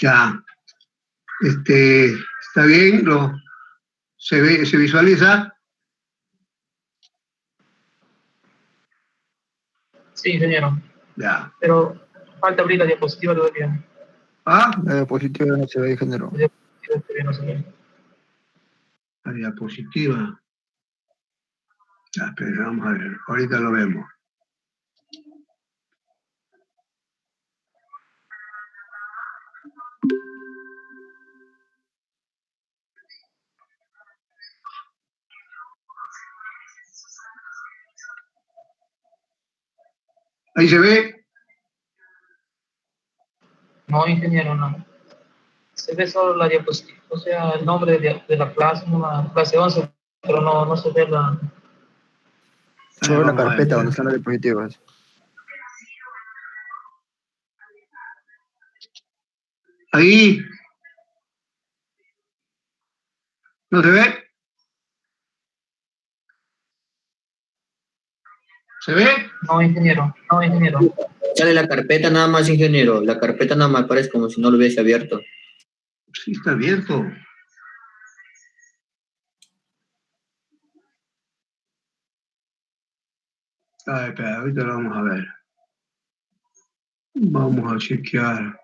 Ya, está bien, se visualiza. Sí, ingeniero. Ya. Pero falta abrir la diapositiva todavía. Ah, La diapositiva no se ve, ingeniero. La diapositiva todavía no se ve. la diapositiva. Ya, espera, vamos a ver, ahorita lo vemos. Ahí se ve. No, ingeniero, no. Se ve solo la diapositiva, o sea, el nombre de la clase, la clase 11, pero no se ve la... Solo la Vamos a ver, carpeta donde espera. están las diapositivas. Ahí. ¿No se ve? ¿Se ve? No, ingeniero, no, ingeniero. Sale la carpeta nada más, ingeniero. La carpeta nada más parece como si no lo hubiese abierto. Sí, está abierto. Ay, espera, ahorita lo vamos a ver. Vamos a chequear.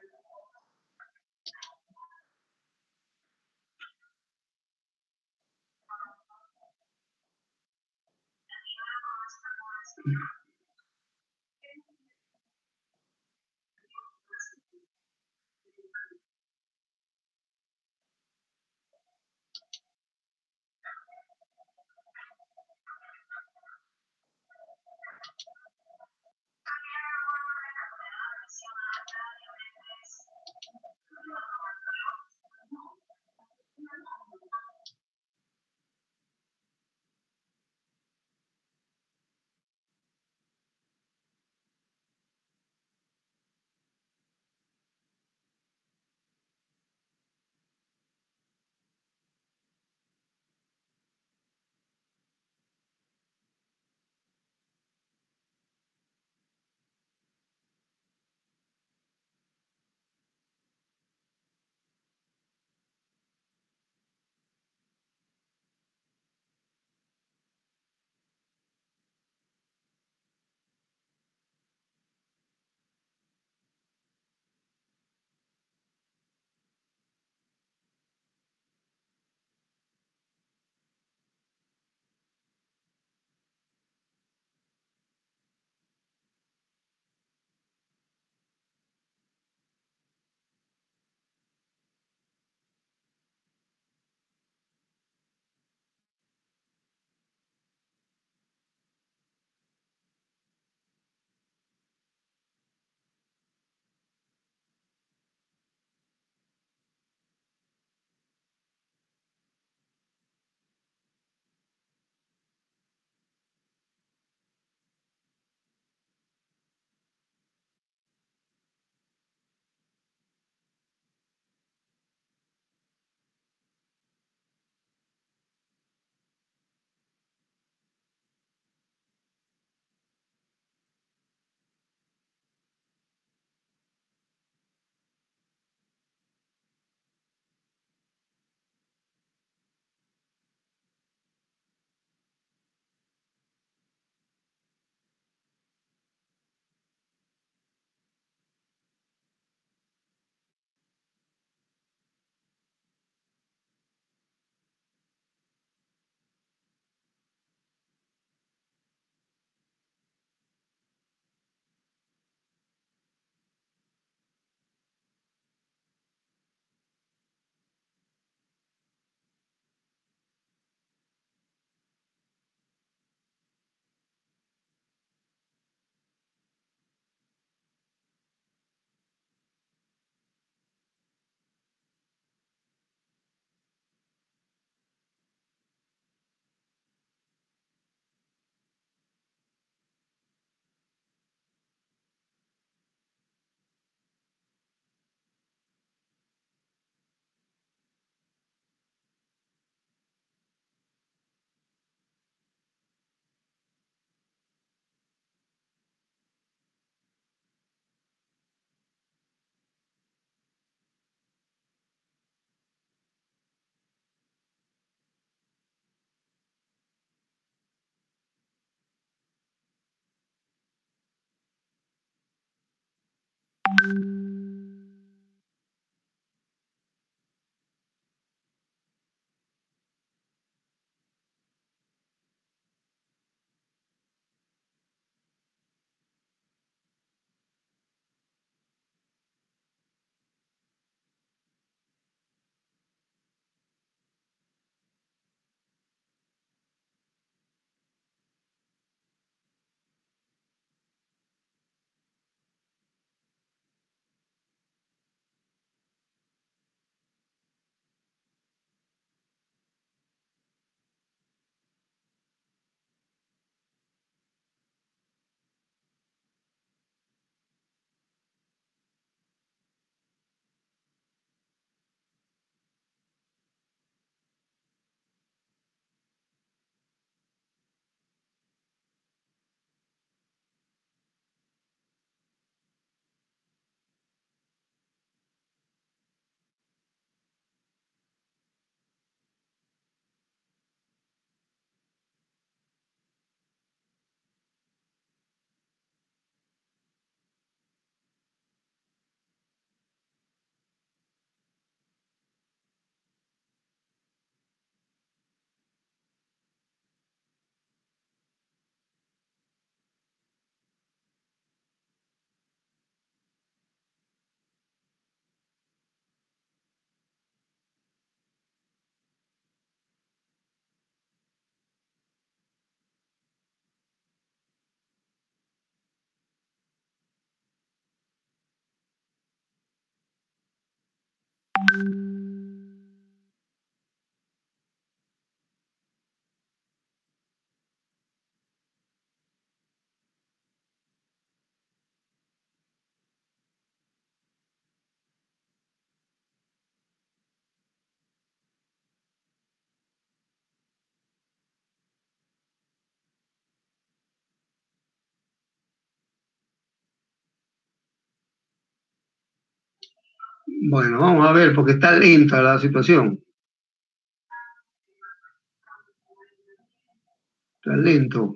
Bueno, vamos a ver, porque está lenta la situación. Está lento.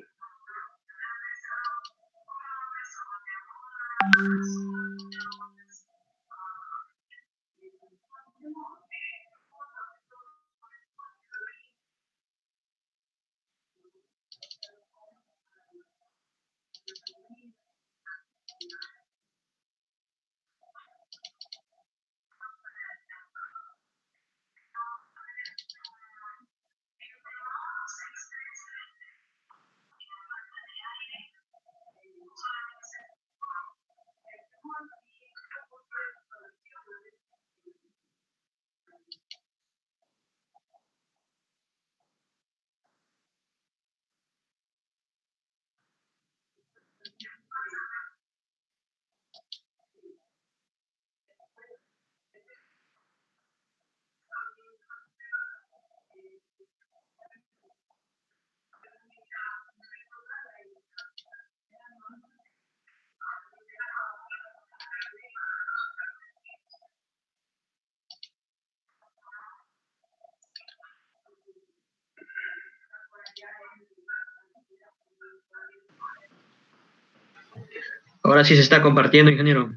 Ahora sí se está compartiendo, ingeniero.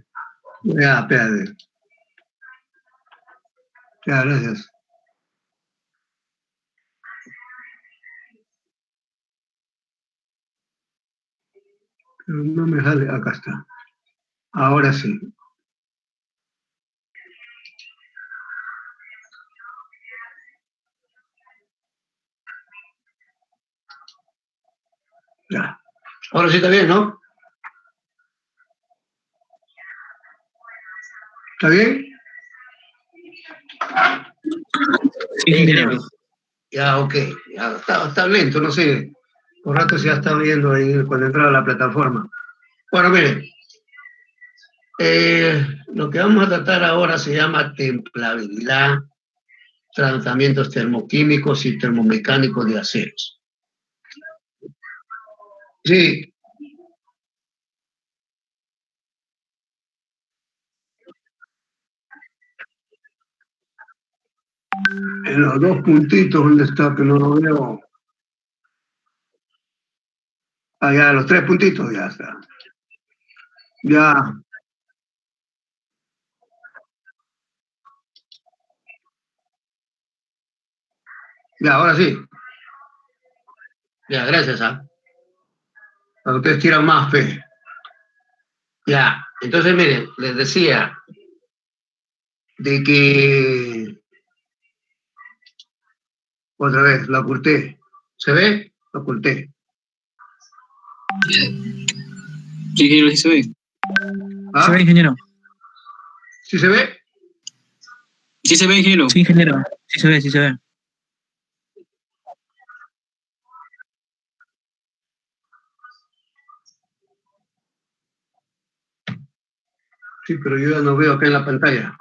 Ya, espérate. Ya, gracias. Pero no me sale, acá está. Ahora sí. Ya. Ahora sí está bien, ¿no? ¿Está bien? Sí, ingeniero. Ya, ok. Ya, está lento, no sé. Por rato ya está viendo ahí cuando entra a la plataforma. Bueno, miren. Lo que vamos a tratar ahora se llama templabilidad, tratamientos termoquímicos y termomecánicos de aceros. Sí, en los dos puntitos, ¿dónde está? Que no lo veo. Ah, ya, los tres puntitos, ya está. Ya, ya, ahora sí. Ya, gracias, ¿ah? Ustedes tiran más fe. Ya, entonces miren, les decía de que, otra vez, lo oculté. ¿Se ve? Lo oculté. Sí, ingeniero, sí se ve. ¿Ah? ¿Se ve, ingeniero? ¿Sí se ve? Sí se ve, ingeniero. Sí, ingeniero. Sí se ve, sí se ve. Sí, pero yo ya no veo acá en la pantalla.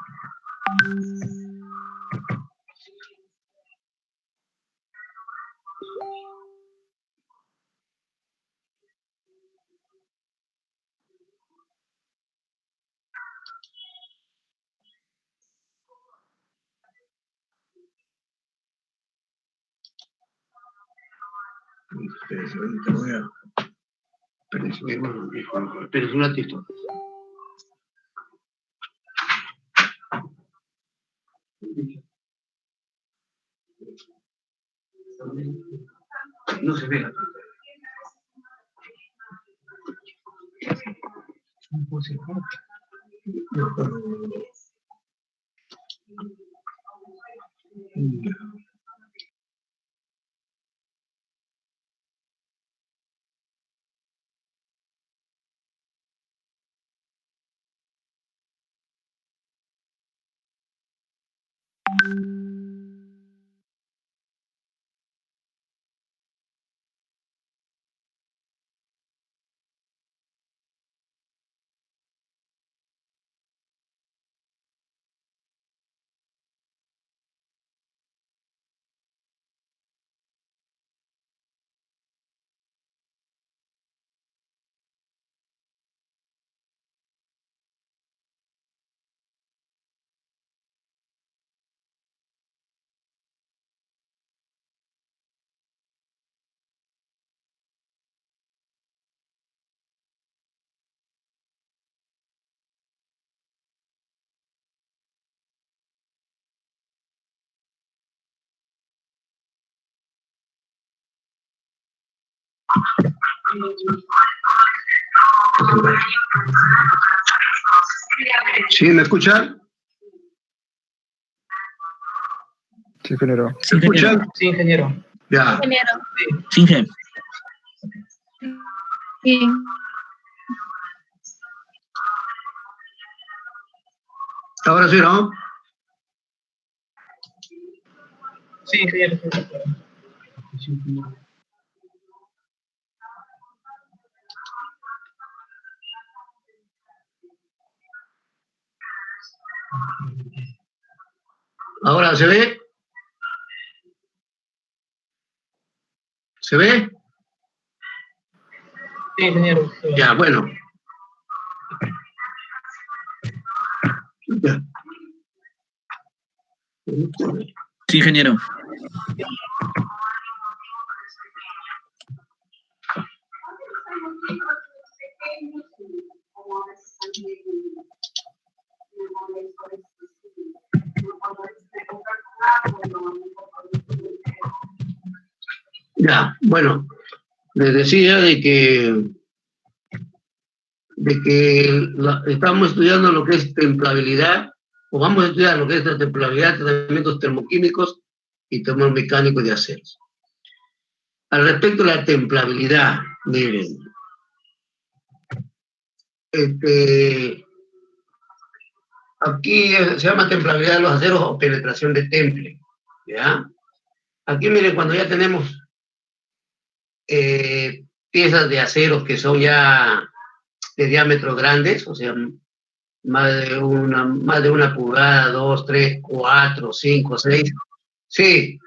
Espérense, ahorita voy a... Espérense, mi hermano, espérense un ratito. No se ve. ¿Sí me escuchan? Sí, ingeniero. Sí, ¿Me ingeniero. escuchan? Sí, ingeniero. Ya. Ingeniero. Sí, ingeniero. Sí. Ahora sí, ¿no? Sí, ingeniero. ¿Ahora se ve? ¿Se ve? Sí, ingeniero. Ya, bueno. Ya. Sí, ingeniero. Ya, bueno, les decía estamos estudiando lo que es templabilidad, o vamos a estudiar lo que es la templabilidad, tratamientos termoquímicos y termomecánicos de aceros. Al respecto de la templabilidad, miren, aquí se llama templabilidad de los aceros o penetración de temple, ¿ya? Aquí miren, cuando ya tenemos piezas de aceros que son ya de diámetros grandes, o sea, más de una pulgada, 2, 3, 4, 5, 6. Sí,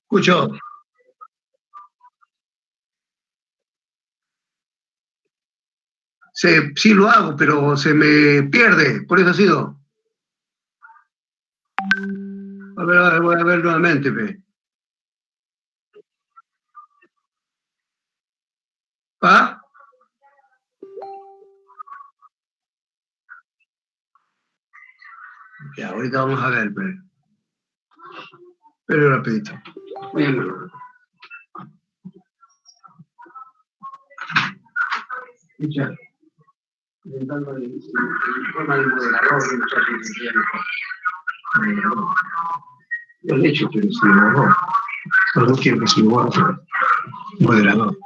escucho. Sí lo hago, pero se me pierde, por eso ha sido. A ver, voy a ver nuevamente, pe. ¿Ah? Ya, ahorita vamos a ver, pe. Pero rapidito. Escucha. Intentando en forma de moderador, yo le he hecho, pero se me borró. Pero no quiero que se me borre. Moderador.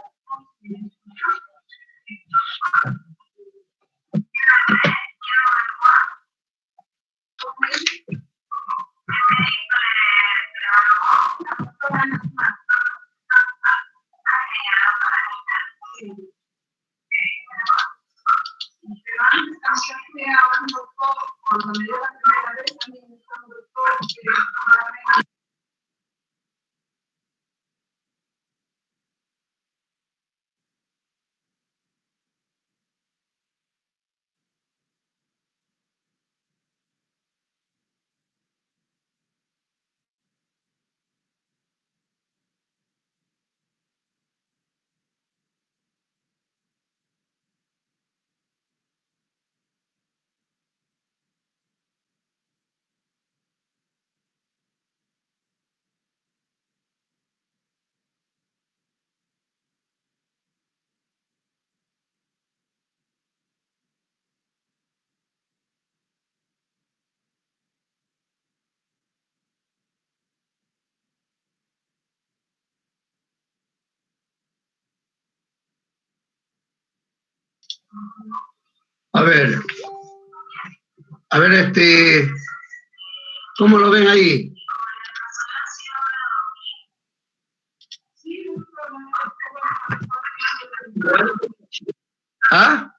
A ver, ¿Cómo lo ven ahí? ¿Ah?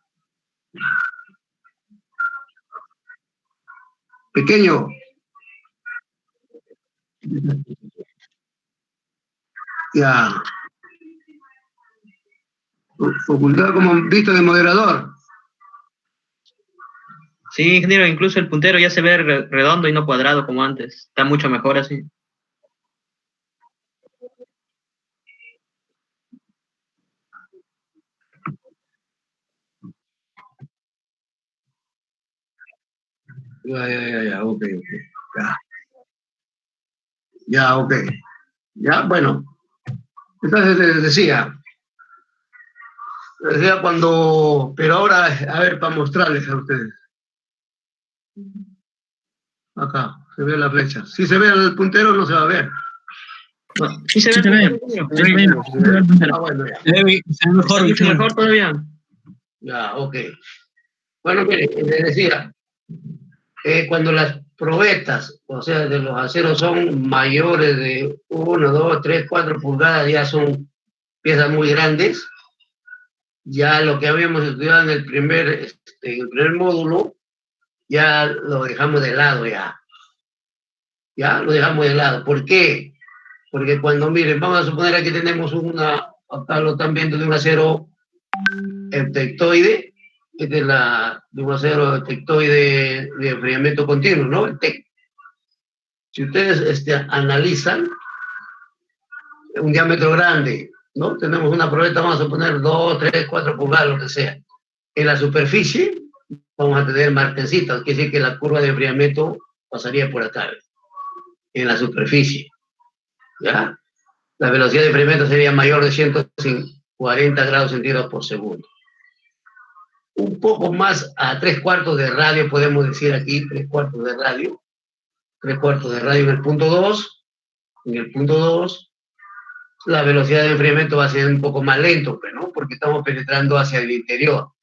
Pequeño. Ya. Ocultado como visto de moderador. Sí, ingeniero, incluso el puntero ya se ve redondo y no cuadrado como antes. Está mucho mejor así. Ya, ok. Ya. Ya, ok. Ya, bueno. Entonces les decía cuando, pero ahora, a ver, para mostrarles a ustedes. Acá, se ve la flecha. Si se ve el puntero, no se va a ver. No, sí se ve. Ah, bueno, ya. Se ve mejor, Mucho mejor todavía. Ya, ok. Bueno, mire, les decía, cuando las probetas, o sea, de los aceros son mayores de 1, 2, 3, 4 pulgadas, ya son piezas muy grandes. Ya lo que habíamos estudiado en en el primer módulo, ya lo dejamos de lado ya. Ya lo dejamos de lado. ¿Por qué? Porque cuando miren, vamos a suponer aquí tenemos acá lo están viendo de un acero tectoide, es de un acero tectoide de enfriamiento continuo, ¿no? El TEC. Si ustedes analizan un diámetro grande, ¿no? Tenemos una probeta, vamos a poner 2, 3, 4 pulgadas, lo que sea. En la superficie vamos a tener marquesitas, quiere decir que la curva de enfriamiento pasaría por acá, en la superficie, ¿ya? La velocidad de enfriamiento sería mayor de 140 grados centígrados por segundo. Un poco más a 3/4 de radio, podemos decir aquí, 3/4 de radio. 3/4 de radio en el punto 2. En el punto 2, la velocidad de enfriamiento va a ser un poco más lento, ¿no? Porque estamos penetrando hacia el interior.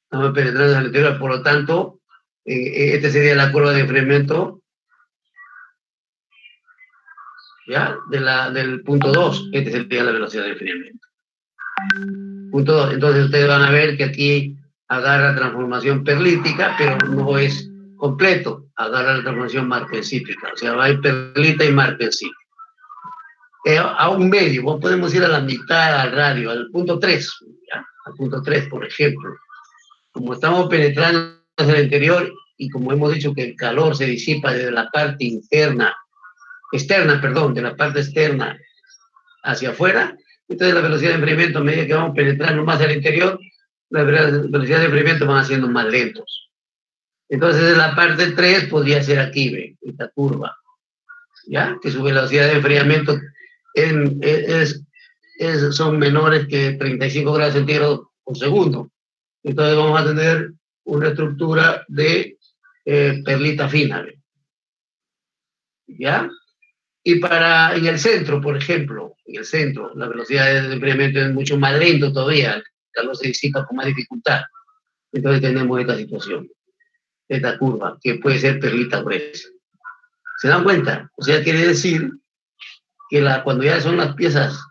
Estamos penetrando hacia el interior, por lo tanto, esta sería la curva de enfriamiento, ¿ya? Del punto 2. Esta sería la velocidad de enfriamiento. Punto 2. Entonces ustedes van a ver que aquí agarra transformación perlítica, pero no es completo. Agarra la transformación martensítica. O sea, va a ir perlita y martensítica. A un medio, podemos ir a la mitad al radio, al punto 3, ¿ya? Al punto 3, por ejemplo. Como estamos penetrando hacia el interior y como hemos dicho que el calor se disipa desde la parte externa, de la parte externa hacia afuera, entonces la velocidad de enfriamiento, a medida que vamos penetrando más al interior, la velocidad de enfriamiento van siendo más lentos. Entonces en la parte 3 podría ser aquí, ¿ve? Esta curva, ¿ya? Que su velocidad de enfriamiento son menores que 35 grados centígrados por segundo. Entonces vamos a tener una estructura de perlita fina, ¿ve? ¿Ya? Y en el centro, por ejemplo, en el centro, la velocidad de enfriamiento es mucho más lento todavía, el calor se disipa con más dificultad. Entonces tenemos esta situación, esta curva, que puede ser perlita gruesa. ¿Se dan cuenta? O sea, quiere decir que cuando ya son las piezas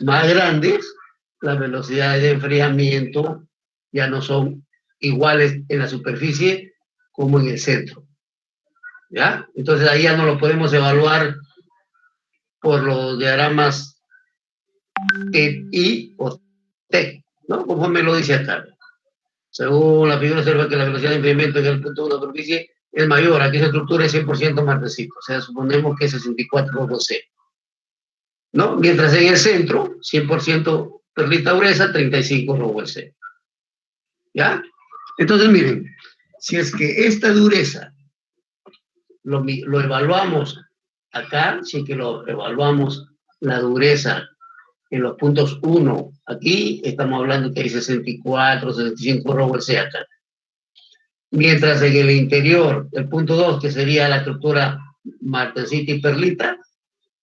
más grandes, las velocidades de enfriamiento ya no son iguales en la superficie como en el centro. ¿Ya? Entonces ahí ya no lo podemos evaluar por los diagramas I o T, ¿no? Conforme lo dice acá. Según la figura, observa que la velocidad de enfriamiento en el punto de una superficie es mayor. Aquí esa estructura es 100% martensita. O sea, suponemos que es 64 bajo C. ¿No? Mientras en el centro, 100% perlita gruesa, 35 robo C. ¿Ya? Entonces, miren, si es que esta dureza lo evaluamos acá, si es que lo evaluamos la dureza en los puntos 1, aquí estamos hablando que hay 64, 65 robo C acá. Mientras en el interior, el punto 2, que sería la estructura martensita y perlita,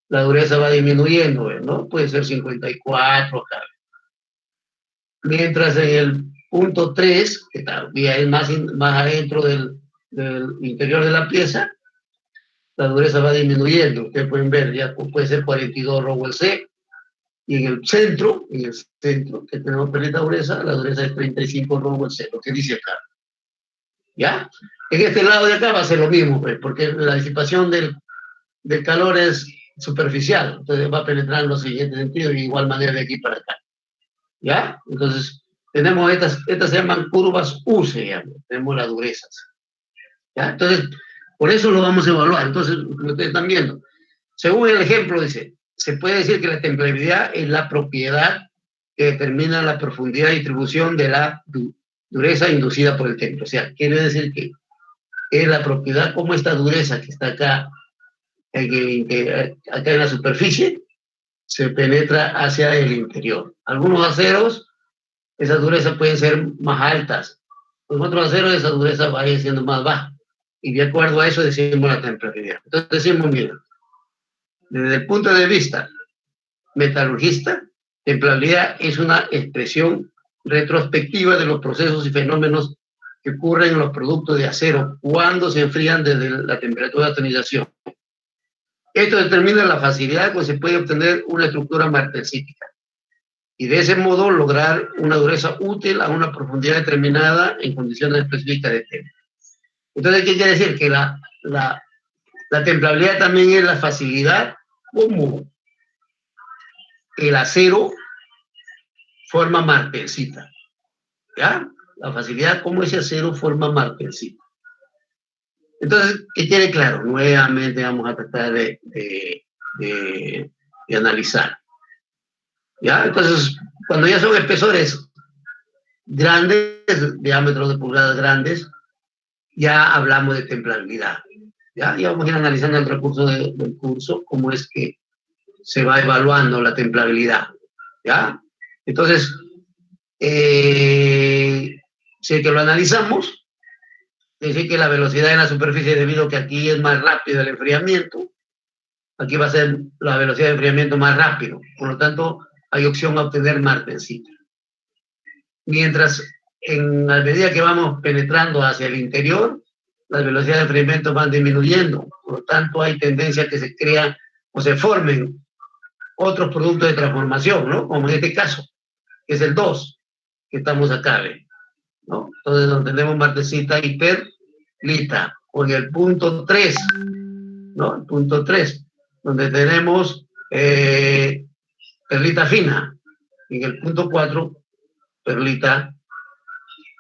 la dureza va disminuyendo, ¿no? Puede ser 54 acá. Mientras en el punto 3, que todavía es más adentro del interior de la pieza, la dureza va disminuyendo. Ustedes pueden ver, ya puede ser 42 Rowell C, y en el centro, que tenemos perlita dureza, la dureza es 35 Rowell C, lo que dice acá. ¿Ya? En este lado de acá va a ser lo mismo, pues, porque la disipación del calor es superficial, entonces va a penetrar en los siguientes sentidos de igual manera de aquí para acá. ¿Ya? Entonces, tenemos estas se llaman curvas U, se llaman, tenemos las durezas. ¿Ya? Entonces, por eso lo vamos a evaluar. Entonces, lo que ustedes están viendo, según el ejemplo, dice, se puede decir que la templabilidad es la propiedad que determina la profundidad de distribución de la dureza inducida por el temple. O sea, quiere decir que es la propiedad como esta dureza que está acá, acá en la superficie, se penetra hacia el interior. Algunos aceros, esas durezas pueden ser más altas. Con otros aceros, esa dureza va a ir siendo más baja. Y de acuerdo a eso decimos la templabilidad. Entonces decimos, mira, desde el punto de vista metalurgista, templabilidad es una expresión retrospectiva de los procesos y fenómenos que ocurren en los productos de acero cuando se enfrían desde la temperatura de tonización. Esto determina la facilidad con que se puede obtener una estructura martensítica y de ese modo lograr una dureza útil a una profundidad determinada en condiciones específicas de temple. Entonces, ¿qué quiere decir? Que la templabilidad también es la facilidad como el acero forma martensita. ¿Ya? La facilidad como ese acero forma martensita. Entonces, que quede claro, nuevamente vamos a tratar de analizar. ¿Ya? Entonces, cuando ya son espesores grandes, diámetros de pulgadas grandes, ya hablamos de templabilidad. ¿Ya? Ya vamos a ir analizando el recurso del curso, cómo es que se va evaluando la templabilidad. ¿Ya? Entonces, si es que lo analizamos, es decir, que la velocidad en la superficie, debido a que aquí es más rápido el enfriamiento, aquí va a ser la velocidad de enfriamiento más rápido. Por lo tanto, hay opción a obtener martensita. Mientras, en la medida que vamos penetrando hacia el interior, las velocidades de enfriamiento van disminuyendo. Por lo tanto, hay tendencia a que se crean o se formen otros productos de transformación, ¿no? Como en este caso, que es el 2, que estamos acá, ¿no? Entonces, donde tenemos martensita y perlita. O en el punto 3, ¿no? El punto 3, donde tenemos perlita fina. Y en el punto 4, perlita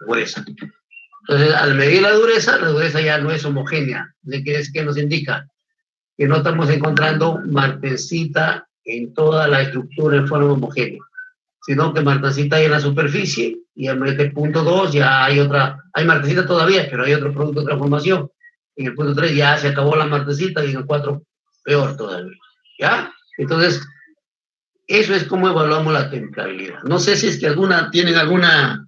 gruesa. Entonces, al medir la dureza ya no es homogénea. ¿Qué nos indica? Que no estamos encontrando martensita en toda la estructura en forma homogénea, sino que martensita hay en la superficie, y en este punto 2 ya hay martensita todavía, pero hay otro producto de transformación. En el punto 3 ya se acabó la martensita, y en el 4 peor todavía. ¿Ya? Entonces, eso es como evaluamos la templabilidad. No sé si es que tienen alguna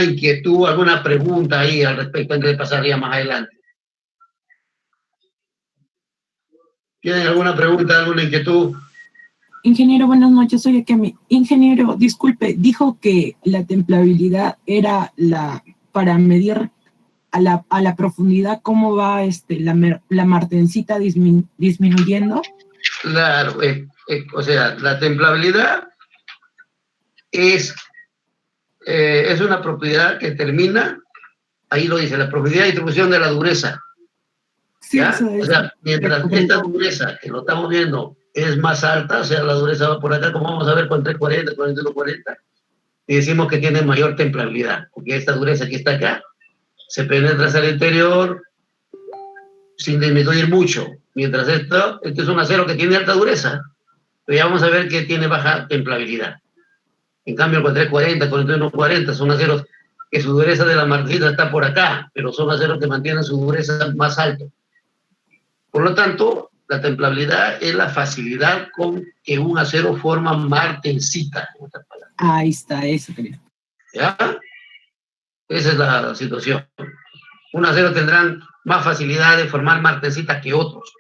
inquietud, alguna pregunta ahí al respecto, antes de pasar ya más adelante. ¿Tienen alguna pregunta, alguna inquietud? Ingeniero, buenas noches, soy Akemi. Ingeniero, disculpe, dijo que la templabilidad era para medir a la profundidad cómo va la martensita disminuyendo. Claro, o sea, la templabilidad es una propiedad que determina, ahí lo dice, la profundidad de distribución de la dureza. Sí, ¿Ya? O sea, mientras esta dureza que lo estamos viendo es más alta, o sea, la dureza va por acá, como vamos a ver con 340, 4140, y decimos que tiene mayor templabilidad, porque esta dureza que está acá se penetra hacia el interior sin disminuir mucho, mientras esto es un acero que tiene alta dureza, pero ya vamos a ver que tiene baja templabilidad. En cambio, con 340, 4140 son aceros que su dureza de la martensita está por acá, pero son aceros que mantienen su dureza más alto. Por lo tanto, la templabilidad es la facilidad con que un acero forma martensita. Ahí está, eso creo. ¿Ya? Esa es la situación. Un acero tendrán más facilidad de formar martensita que otros.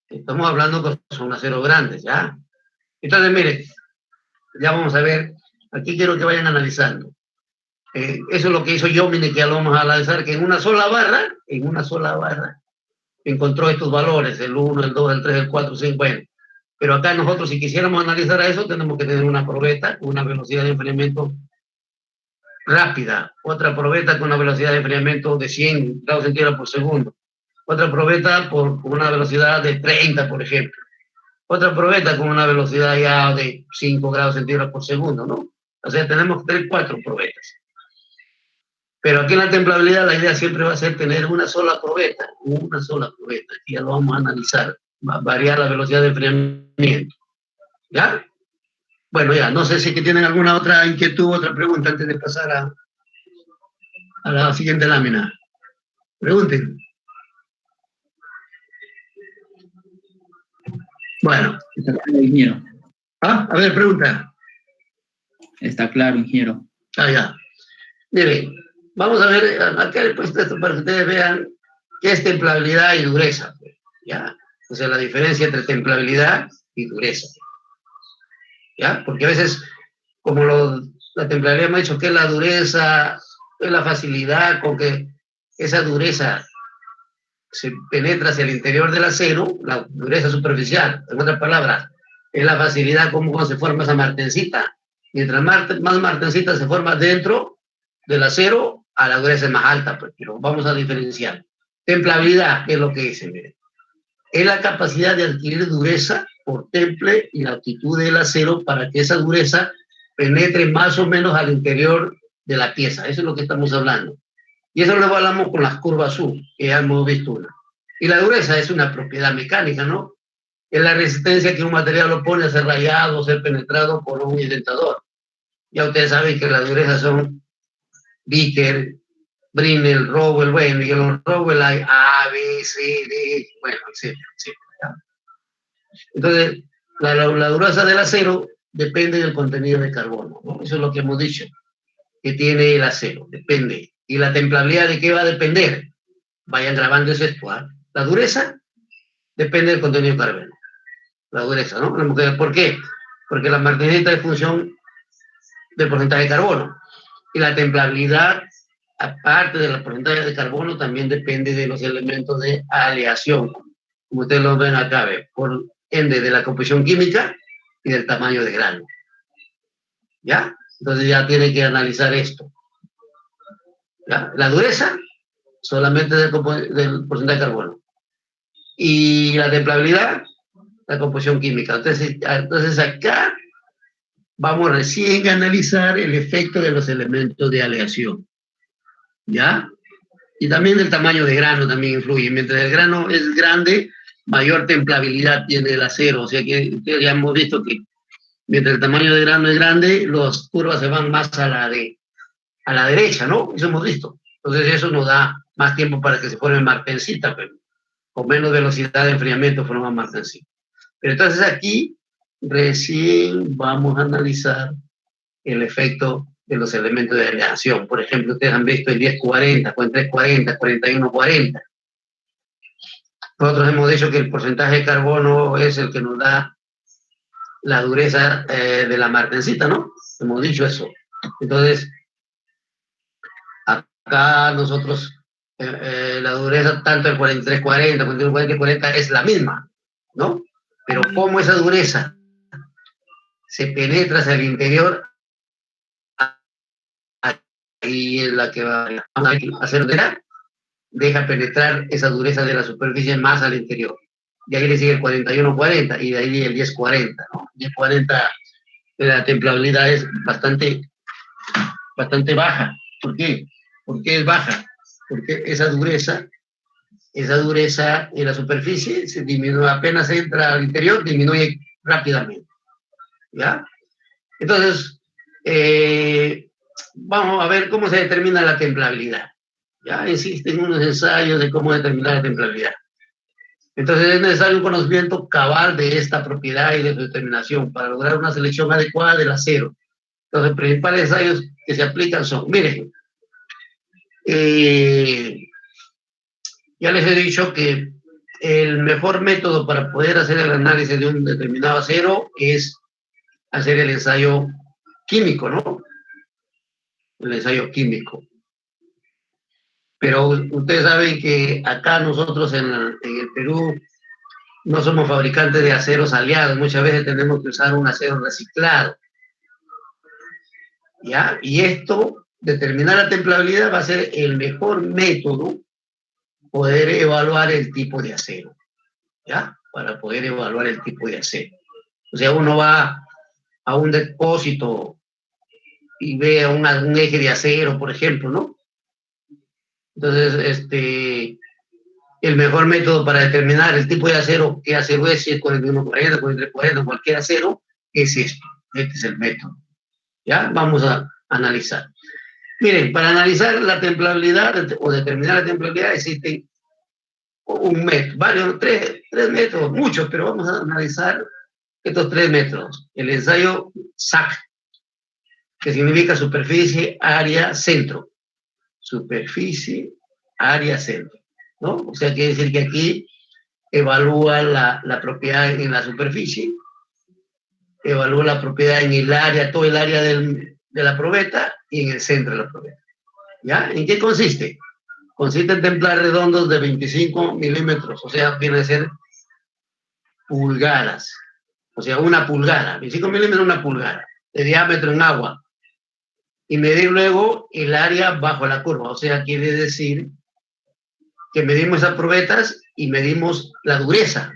Estamos hablando que son aceros grandes, ¿ya? Entonces, mire, ya vamos a ver. Aquí quiero que vayan analizando. Eso es lo que hizo Jomini, que ya lo vamos a analizar, que en una sola barra, encontró estos valores, el 1, el 2, el 3, el 4, el 5, bueno. Pero acá nosotros, si quisiéramos analizar a eso, tenemos que tener una probeta con una velocidad de enfriamiento rápida, otra probeta con una velocidad de enfriamiento de 100 grados centígrados por segundo, otra probeta con una velocidad de 30, por ejemplo, otra probeta con una velocidad ya de 5 grados centígrados por segundo, ¿no? O sea, tenemos 3, 4 probetas. Pero aquí en la templabilidad la idea siempre va a ser tener una sola probeta, y ya lo vamos a analizar, va a variar la velocidad de enfriamiento, ¿ya? Bueno, ya, no sé si que tienen alguna otra inquietud, otra pregunta antes de pasar a la siguiente lámina. Pregunten. Bueno. Está claro, ingeniero. A ver, pregunta. Está claro, ingeniero. Ya. Miren, vamos a ver, acá he puesto esto para que ustedes vean qué es templabilidad y dureza. ¿Ya? O sea, la diferencia entre templabilidad y dureza. ¿Ya? Porque a veces, como la templabilidad me ha dicho que la dureza es la facilidad con que esa dureza se penetra hacia el interior del acero, la dureza superficial, en otras palabras, es la facilidad como se forma esa martencita. Mientras más martencita se forma dentro del acero, a la dureza es más alta, pues, pero vamos a diferenciar. Templabilidad, ¿qué es lo que dice? Miren, es la capacidad de adquirir dureza por temple y la actitud del acero para que esa dureza penetre más o menos al interior de la pieza. Eso es lo que estamos hablando. Y eso lo hablamos con las curvas U, que ya hemos visto una. Y la dureza es una propiedad mecánica, ¿no? Es la resistencia que un material opone a ser rayado o ser penetrado por un indentador. Ya ustedes saben que las durezas son Vickers, Brinell, Rowell, bueno, y en los Rowell hay A, B, C, D, bueno, etcétera, etcétera. Entonces, la dureza del acero depende del contenido de carbono, ¿no? Eso es lo que hemos dicho, que tiene el acero, depende. ¿Y la templabilidad de qué va a depender? Vayan grabando eso esto, ¿eh? La dureza depende del contenido de carbono. La dureza, ¿no? ¿Por qué? Porque la martinica es función del porcentaje de carbono. Y la templabilidad, aparte del porcentaje de carbono, también depende de los elementos de aleación, como ustedes lo ven acá, por ende de la composición química y del tamaño de grano. ¿Ya? Entonces ya tiene que analizar esto. ¿Ya? La dureza solamente del porcentaje de carbono. Y la templabilidad, la composición química. Entonces acá vamos recién a analizar el efecto de los elementos de aleación. ¿Ya? Y también el tamaño de grano también influye. Mientras el grano es grande, mayor templabilidad tiene el acero. O sea que ya hemos visto que mientras el tamaño de grano es grande, las curvas se van más a la derecha, ¿no? Eso hemos visto. Entonces eso nos da más tiempo para que se forme martencita, pero con menos velocidad de enfriamiento forma martencita. Pero entonces aquí recién vamos a analizar el efecto de los elementos de aleación. Por ejemplo, ustedes han visto el 1040, 4340, 4140. Nosotros hemos dicho que el porcentaje de carbono es el que nos da la dureza de la martencita, ¿no? Hemos dicho eso. Entonces, acá nosotros, la dureza tanto el 4340, 4140 es la misma, ¿no? Pero como esa dureza se penetra hacia el interior, ahí es la que va a hacer, deja penetrar esa dureza de la superficie más al interior. De ahí le sigue el 4140 y de ahí el 1040, ¿no? 1040, la templabilidad es bastante baja. ¿Por qué? ¿Por qué es baja? Porque esa dureza en la superficie se disminuye, apenas entra al interior, disminuye rápidamente. ¿Ya? Entonces, vamos a ver cómo se determina la templabilidad. Ya existen unos ensayos de cómo determinar la templabilidad. Entonces es necesario un conocimiento cabal de esta propiedad y de su determinación para lograr una selección adecuada del acero. Los principales ensayos que se aplican son, miren, ya les he dicho que el mejor método para poder hacer el análisis de un determinado acero es hacer el ensayo químico, ¿no? El ensayo químico. Pero ustedes saben que acá nosotros en el Perú no somos fabricantes de aceros aliados, muchas veces tenemos que usar un acero reciclado, ¿ya? Y esto, determinar la templabilidad, va a ser el mejor método poder evaluar el tipo de acero, ¿ya? Para poder evaluar el tipo de acero. O sea, uno va a un depósito y ve un eje de acero, por ejemplo, ¿no? Entonces, el mejor método para determinar el tipo de acero, qué acero es, si es 4140, 4340, cualquier acero, es esto. Este es el método. ¿Ya? Vamos a analizar. Miren, para analizar la templabilidad o determinar la templabilidad existen un método, varios, tres métodos, muchos, pero vamos a analizar estos 3 métodos. El ensayo SAC, que significa superficie, área, centro. Superficie, área, centro, ¿no? O sea, quiere decir que aquí evalúa la propiedad en la superficie, evalúa la propiedad en el área, todo el área de la probeta y en el centro de la probeta. ¿Ya? ¿En qué consiste? Consiste en templares redondos de 25 milímetros, o sea, viene a ser pulgadas, o sea, una pulgada, 25 milímetros, una pulgada, de diámetro en agua, y medir luego el área bajo la curva, o sea, quiere decir que medimos esas probetas y medimos la dureza,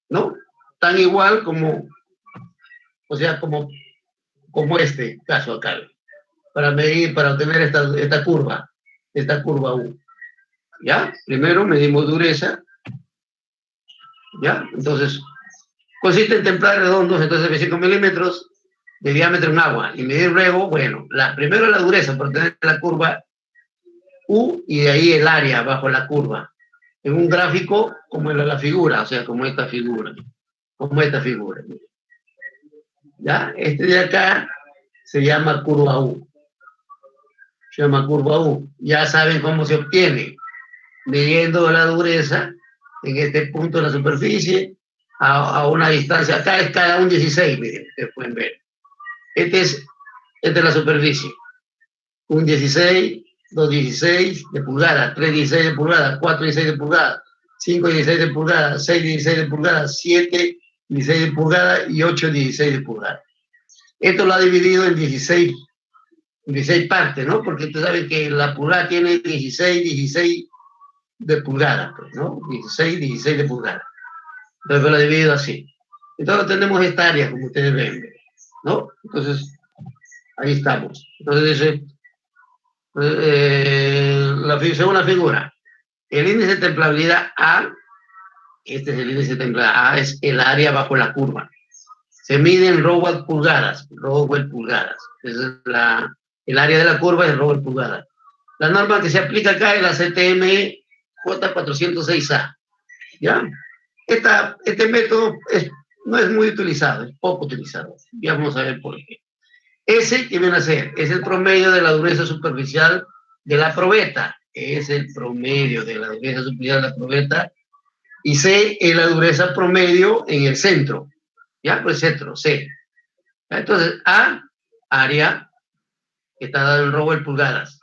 ¿no? Tan igual como, o sea, como este caso acá, para medir, para obtener esta curva U. ¿Ya? Primero medimos dureza, ¿ya? Entonces, consiste en templares redondos, entonces 25 milímetros de diámetro en agua, y medir luego, bueno, primero la dureza, para obtener la curva U, y de ahí el área bajo la curva, en un gráfico como en la figura, o sea, como esta figura, ¿ya? Este de acá se llama curva U, ya saben cómo se obtiene, midiendo la dureza en este punto de la superficie a una distancia, acá es cada un 16, miren, ustedes pueden ver, este es la superficie, un 16, 2,16 de pulgada, 3,16 de pulgada, 4,16 de pulgada, 5,16 de pulgada, 6,16 de pulgada, 7,16 de pulgada y 8,16 de pulgada. Esto lo ha dividido en 16 partes, ¿no? Porque ustedes saben que la pulgada tiene 16 de pulgada, pues, ¿no? 16 de pulgada. Entonces lo he dividido así. Entonces tenemos esta área, como ustedes ven, ¿no? Entonces, ahí estamos. Entonces dice, según la figura, el índice de templabilidad A, este es el índice de templabilidad A, es el área bajo la curva. Se mide en Rowell pulgadas. Es el área de la curva es Rowell pulgadas. La norma que se aplica acá es la CTM J406A. ¿Ya? Este método no es muy utilizado, es poco utilizado. Ya vamos a ver por qué. Ese que viene a ser es el promedio de la dureza superficial de la probeta. Es el promedio de la dureza superficial de la probeta. Y C es la dureza promedio en el centro. ¿Ya? Pues centro, C. ¿Ya? Entonces, A, área, que está dado en Rowell pulgadas.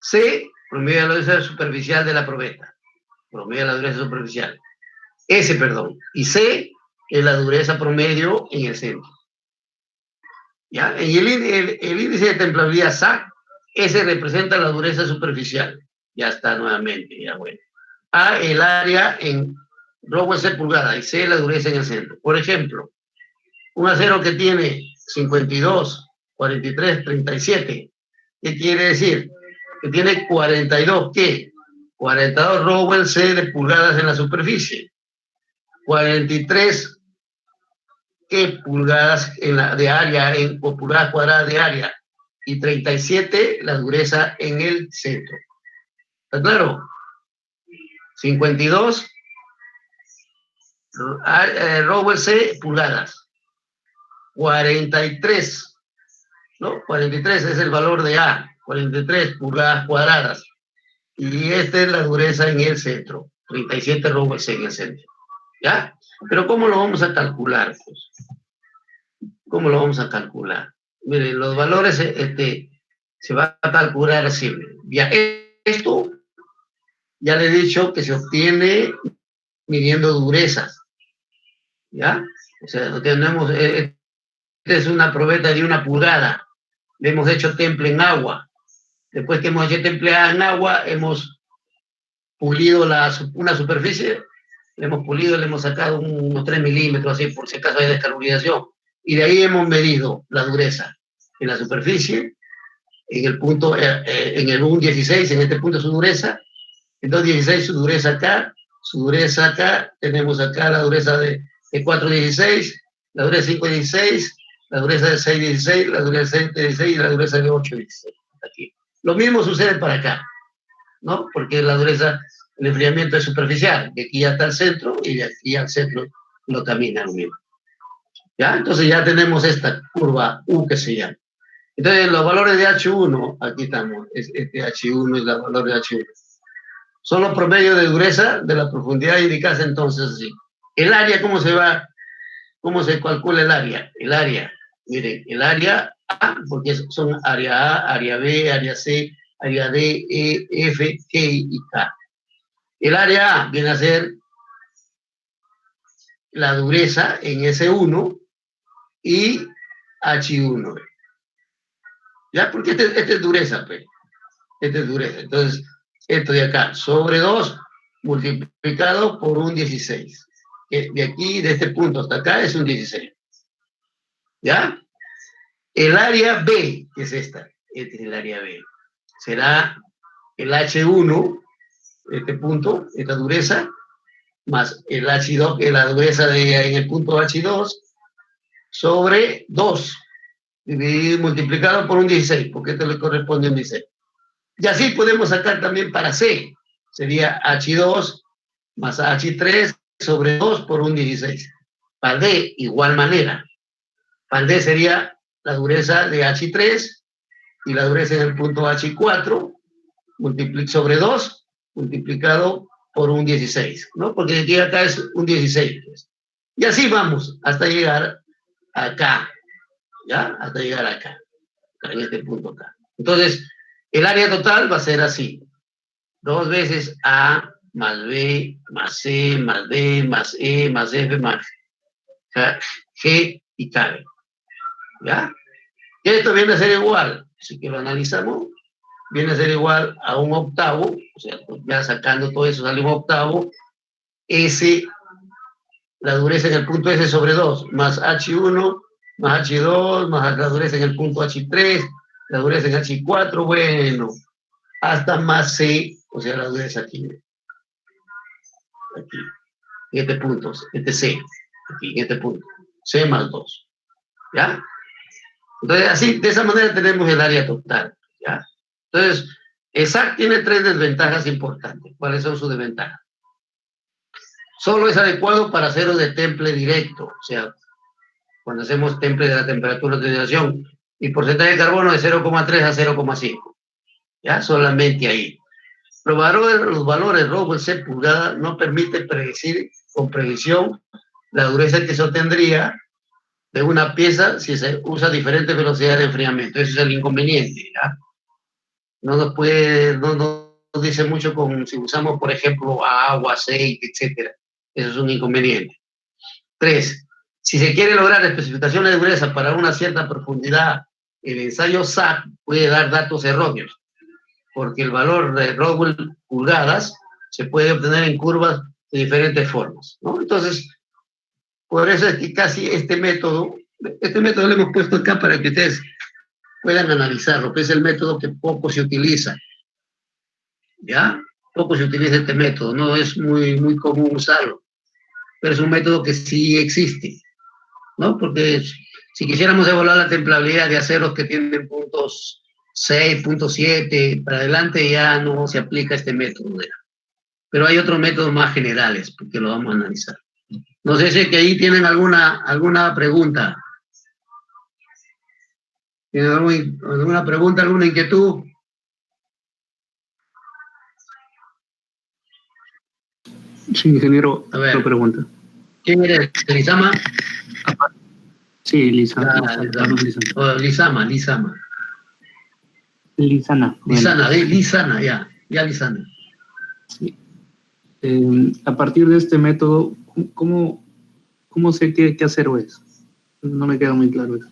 C, promedio de la dureza superficial de la probeta. Promedio de la dureza superficial. S, perdón. Y C es la dureza promedio en el centro. ¿Ya? Y el índice de templabilidad SAC, S representa la dureza superficial. Ya está nuevamente, ya bueno. A, el área en Rowell C pulgada, y C, la dureza en el centro. Por ejemplo, un acero que tiene 52, 43, 37, ¿qué quiere decir? Que tiene 42, ¿qué? 42 Rowell C de pulgadas en la superficie, 43 ¿qué? Pulgadas de área, o pulgadas cuadradas de área, y 37 la dureza en el centro. ¿Está claro? 52 Rowell C pulgadas, 43, ¿no? 43 es el valor de A, 43 pulgadas cuadradas, y esta es la dureza en el centro, 37 Rowell C en el centro. ¿Ya? Pero ¿cómo lo vamos a calcular? Pues, ¿cómo lo vamos a calcular? Miren, los valores se va a calcular así. Ya, Esto ya le he dicho que se obtiene midiendo durezas, ¿ya? O sea, tenemos, esta es una probeta de 1 pulgada, le hemos hecho temple en agua. Después que hemos hecho temple en agua, hemos pulido una superficie, le hemos pulido, le hemos sacado unos 3 milímetros, así por si acaso hay descarbonización. Y de ahí hemos medido la dureza en la superficie, en el punto, en el 1.16, en este punto su dureza, en 2.16 su dureza acá, tenemos acá la dureza de 4.16, la dureza de 5.16, la dureza de 6.16, la dureza de 7.16 y la dureza de 8.16. Aquí. Lo mismo sucede para acá, ¿no? Porque la dureza, el enfriamiento es superficial, de aquí hasta el centro y de aquí al centro lo camina lo mismo. ¿Ya? Entonces ya tenemos esta curva U que se llama. Entonces los valores de H1, aquí estamos, este H1 es el valor de H1. Son los promedios de dureza de la profundidad indicadas entonces así. El área, ¿cómo se va? ¿Cómo se calcula el área? El área, miren, el área A, porque son área A, área B, área C, área D, E, F, G y K. El área A viene a ser la dureza en S1 y H1. ¿Ya? Porque este es dureza, pues. Este es dureza. Entonces, esto de acá, sobre 2, multiplicado por un 16. De aquí, de este punto hasta acá, es un 16. ¿Ya? El área B, que es esta. Este es el área B. Será el H1, este punto, esta dureza, más el H2, que es la dureza en el punto H2, sobre 2, multiplicado por un 16, porque esto le corresponde a un 16. Y así podemos sacar también para C, sería H2 más H3 sobre 2 por un 16. Para D, igual manera. Para D sería la dureza de H3 y la dureza en el punto H4 sobre 2 multiplicado por un 16, ¿no? Porque de aquí a acá es un 16. Pues. Y así vamos hasta llegar acá, ¿ya? Hasta llegar acá, en este punto acá. Entonces, el área total va a ser así. 2 veces A más B más C más D más E más F más G y K. ¿Ya? Y esto viene a ser igual, así que lo analizamos, viene a ser igual a un octavo, o sea, ya sacando todo eso sale un octavo, S, la dureza en el punto S sobre 2, más H1, más H2, más la dureza en el punto H3, la dureza en H4, bueno, hasta más C, o sea, la dureza aquí, en este punto, este C, aquí, en este punto, C más 2, ¿ya? Entonces, así, de esa manera tenemos el área total, ¿ya? Entonces, ESAC tiene 3 desventajas importantes. ¿Cuáles son sus desventajas? Solo es adecuado para aceros de temple directo, o sea, cuando hacemos temple de la temperatura de oxidación, y porcentaje de carbono de 0,3 a 0,5, ¿ya? Solamente ahí. Los valores Rowell C pulgada no permiten predecir con precisión la dureza que se obtendría de una pieza si se usa diferentes velocidades de enfriamiento. Ese es el inconveniente, ¿ya? No nos dice mucho si usamos, por ejemplo, agua, aceite, etcétera. Eso es un inconveniente. 3. Si se quiere lograr especificaciones de dureza para una cierta profundidad, el ensayo SAC puede dar datos erróneos, porque el valor de Rowell pulgadas se puede obtener en curvas de diferentes formas, ¿no? Entonces, por eso es que casi este método lo hemos puesto acá para que ustedes puedan analizarlo, que es el método que poco se utiliza, ¿ya? Poco se utiliza este método, no es muy común usarlo, pero es un método que sí existe, ¿no? Porque si quisiéramos evaluar la templabilidad de aceros que tienen puntos 6, punto 7, para adelante ya no se aplica este método, ¿ya? Pero hay otros métodos más generales, porque lo vamos a analizar. No sé si es que ahí tienen alguna pregunta. ¿Tienen alguna pregunta, alguna inquietud? Sí, ingeniero, A ver. otra pregunta. ¿Quién eres? ¿Lizama? Sí, Lizana. Lizama. Lizana. Lizana, ya. Ya, Lisandro. Sí. A partir de este método, ¿cómo sé qué acero es? No me queda muy claro eso.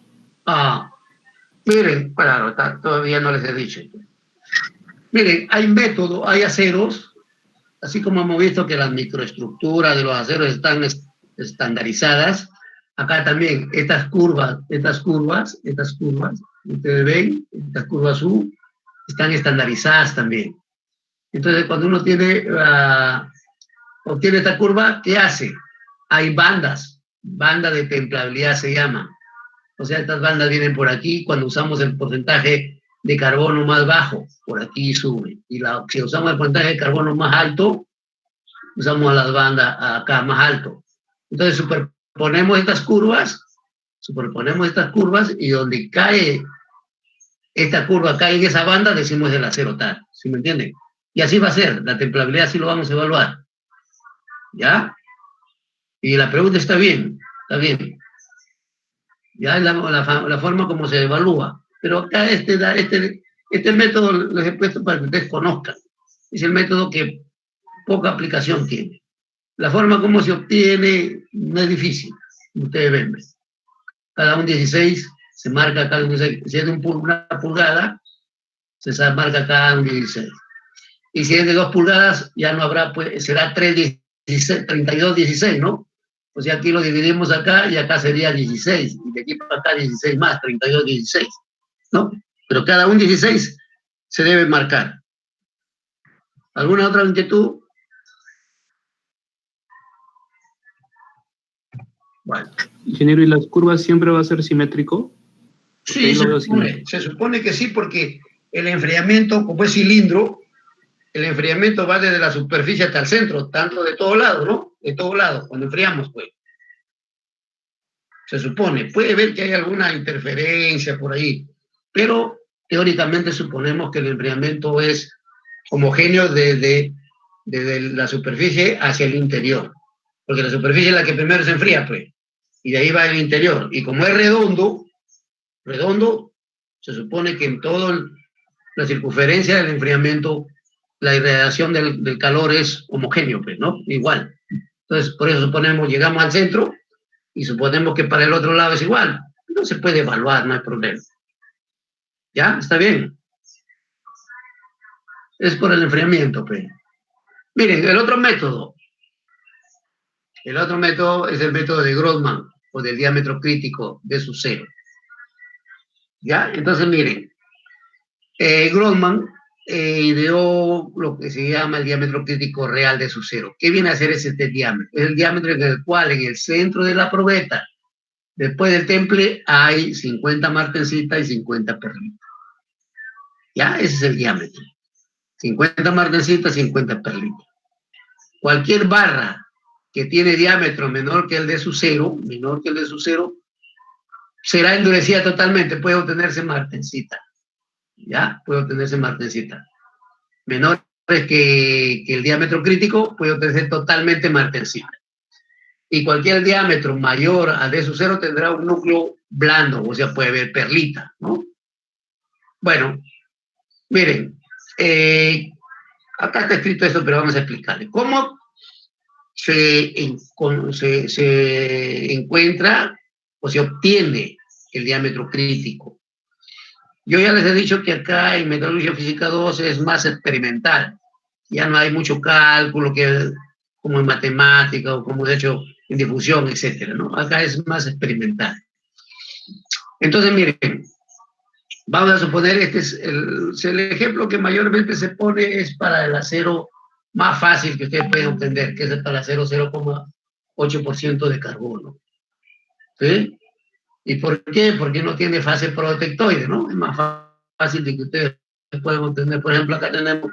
Miren, claro, todavía no les he dicho. Miren, hay métodos, hay aceros, así como hemos visto que las microestructuras de los aceros están estandarizadas, acá también estas curvas, ustedes ven, estas curvas U, están estandarizadas también. Entonces, cuando uno obtiene esta curva, ¿qué hace? Hay bandas de templabilidad se llama. O sea, estas bandas vienen por aquí cuando usamos el porcentaje de carbono más bajo, por aquí sube. Y si usamos el porcentaje de carbono más alto, usamos las bandas acá más alto. Entonces superponemos estas curvas y donde cae esta curva, cae en esa banda, decimos el acero tal. ¿Sí me entienden? Y así va a ser, la templabilidad así lo vamos a evaluar. ¿Ya? Y la pregunta está bien. Ya es la forma como se evalúa. Pero acá este método les he puesto para que ustedes conozcan. Es el método que poca aplicación tiene. La forma como se obtiene no es difícil. Ustedes ven. Cada un 16 se marca cada un 16. Si es de una pulgada, se marca cada un 16. Y si es de 2 pulgadas, ya no habrá, pues, será 32, 16, ¿no? O sea, aquí lo dividimos acá y acá sería 16. Y de aquí para acá 16 más, 32, 16, ¿no? Pero cada un 16 se debe marcar. ¿Alguna otra inquietud? Bueno. Ingeniero, ¿y las curvas siempre va a ser simétrico? Sí, se supone que sí, porque el enfriamiento, como es cilindro, el enfriamiento va desde la superficie hasta el centro, tanto de todos lados, ¿no? De todos lados, cuando enfriamos, pues. Se supone. Puede ver que hay alguna interferencia por ahí, pero teóricamente suponemos que el enfriamiento es homogéneo desde la superficie hacia el interior, porque la superficie es la que primero se enfría, pues, y de ahí va el interior. Y como es redondo, se supone que en toda la circunferencia del enfriamiento la irradiación del calor es homogéneo, pues, ¿no? Igual. Entonces, por eso suponemos, llegamos al centro y suponemos que para el otro lado es igual. No se puede evaluar, no hay problema. ¿Ya? ¿Está bien? Es por el enfriamiento, pues. Miren, el otro método es el método de Grossman, o del diámetro crítico de su cero. ¿Ya? Entonces, miren, Grossman ideó lo que se llama el diámetro crítico real de su cero. ¿Qué viene a ser este diámetro? Es el diámetro en el cual en el centro de la probeta, después del temple, hay 50 martensitas y 50 perlitas. ¿Ya? Ese es el diámetro. 50 martensitas, 50 perlitas. Cualquier barra que tiene diámetro menor que el de su cero, será endurecida totalmente, puede obtenerse martensita. ¿Ya? Puede obtenerse martensita. Menores que el diámetro crítico, puede obtenerse totalmente martensita. Y cualquier diámetro mayor a D sub 0 tendrá un núcleo blando, o sea, puede haber perlita, ¿no? Bueno, miren, acá está escrito esto, pero vamos a explicarle. ¿Cómo se encuentra o se obtiene el diámetro crítico? Yo ya les he dicho que acá en Metalurgia Física 2 es más experimental. Ya no hay mucho cálculo como en matemática o como de hecho en difusión, etcétera, ¿no? Acá es más experimental. Entonces, miren, vamos a suponer, este es el ejemplo que mayormente se pone es para el acero más fácil que ustedes pueden obtener, que es para el acero 0,8% de carbono. ¿Sí? ¿Y por qué? Porque no tiene fase protectoide, ¿no? Es más fácil de que ustedes puedan obtener. Por ejemplo, acá tenemos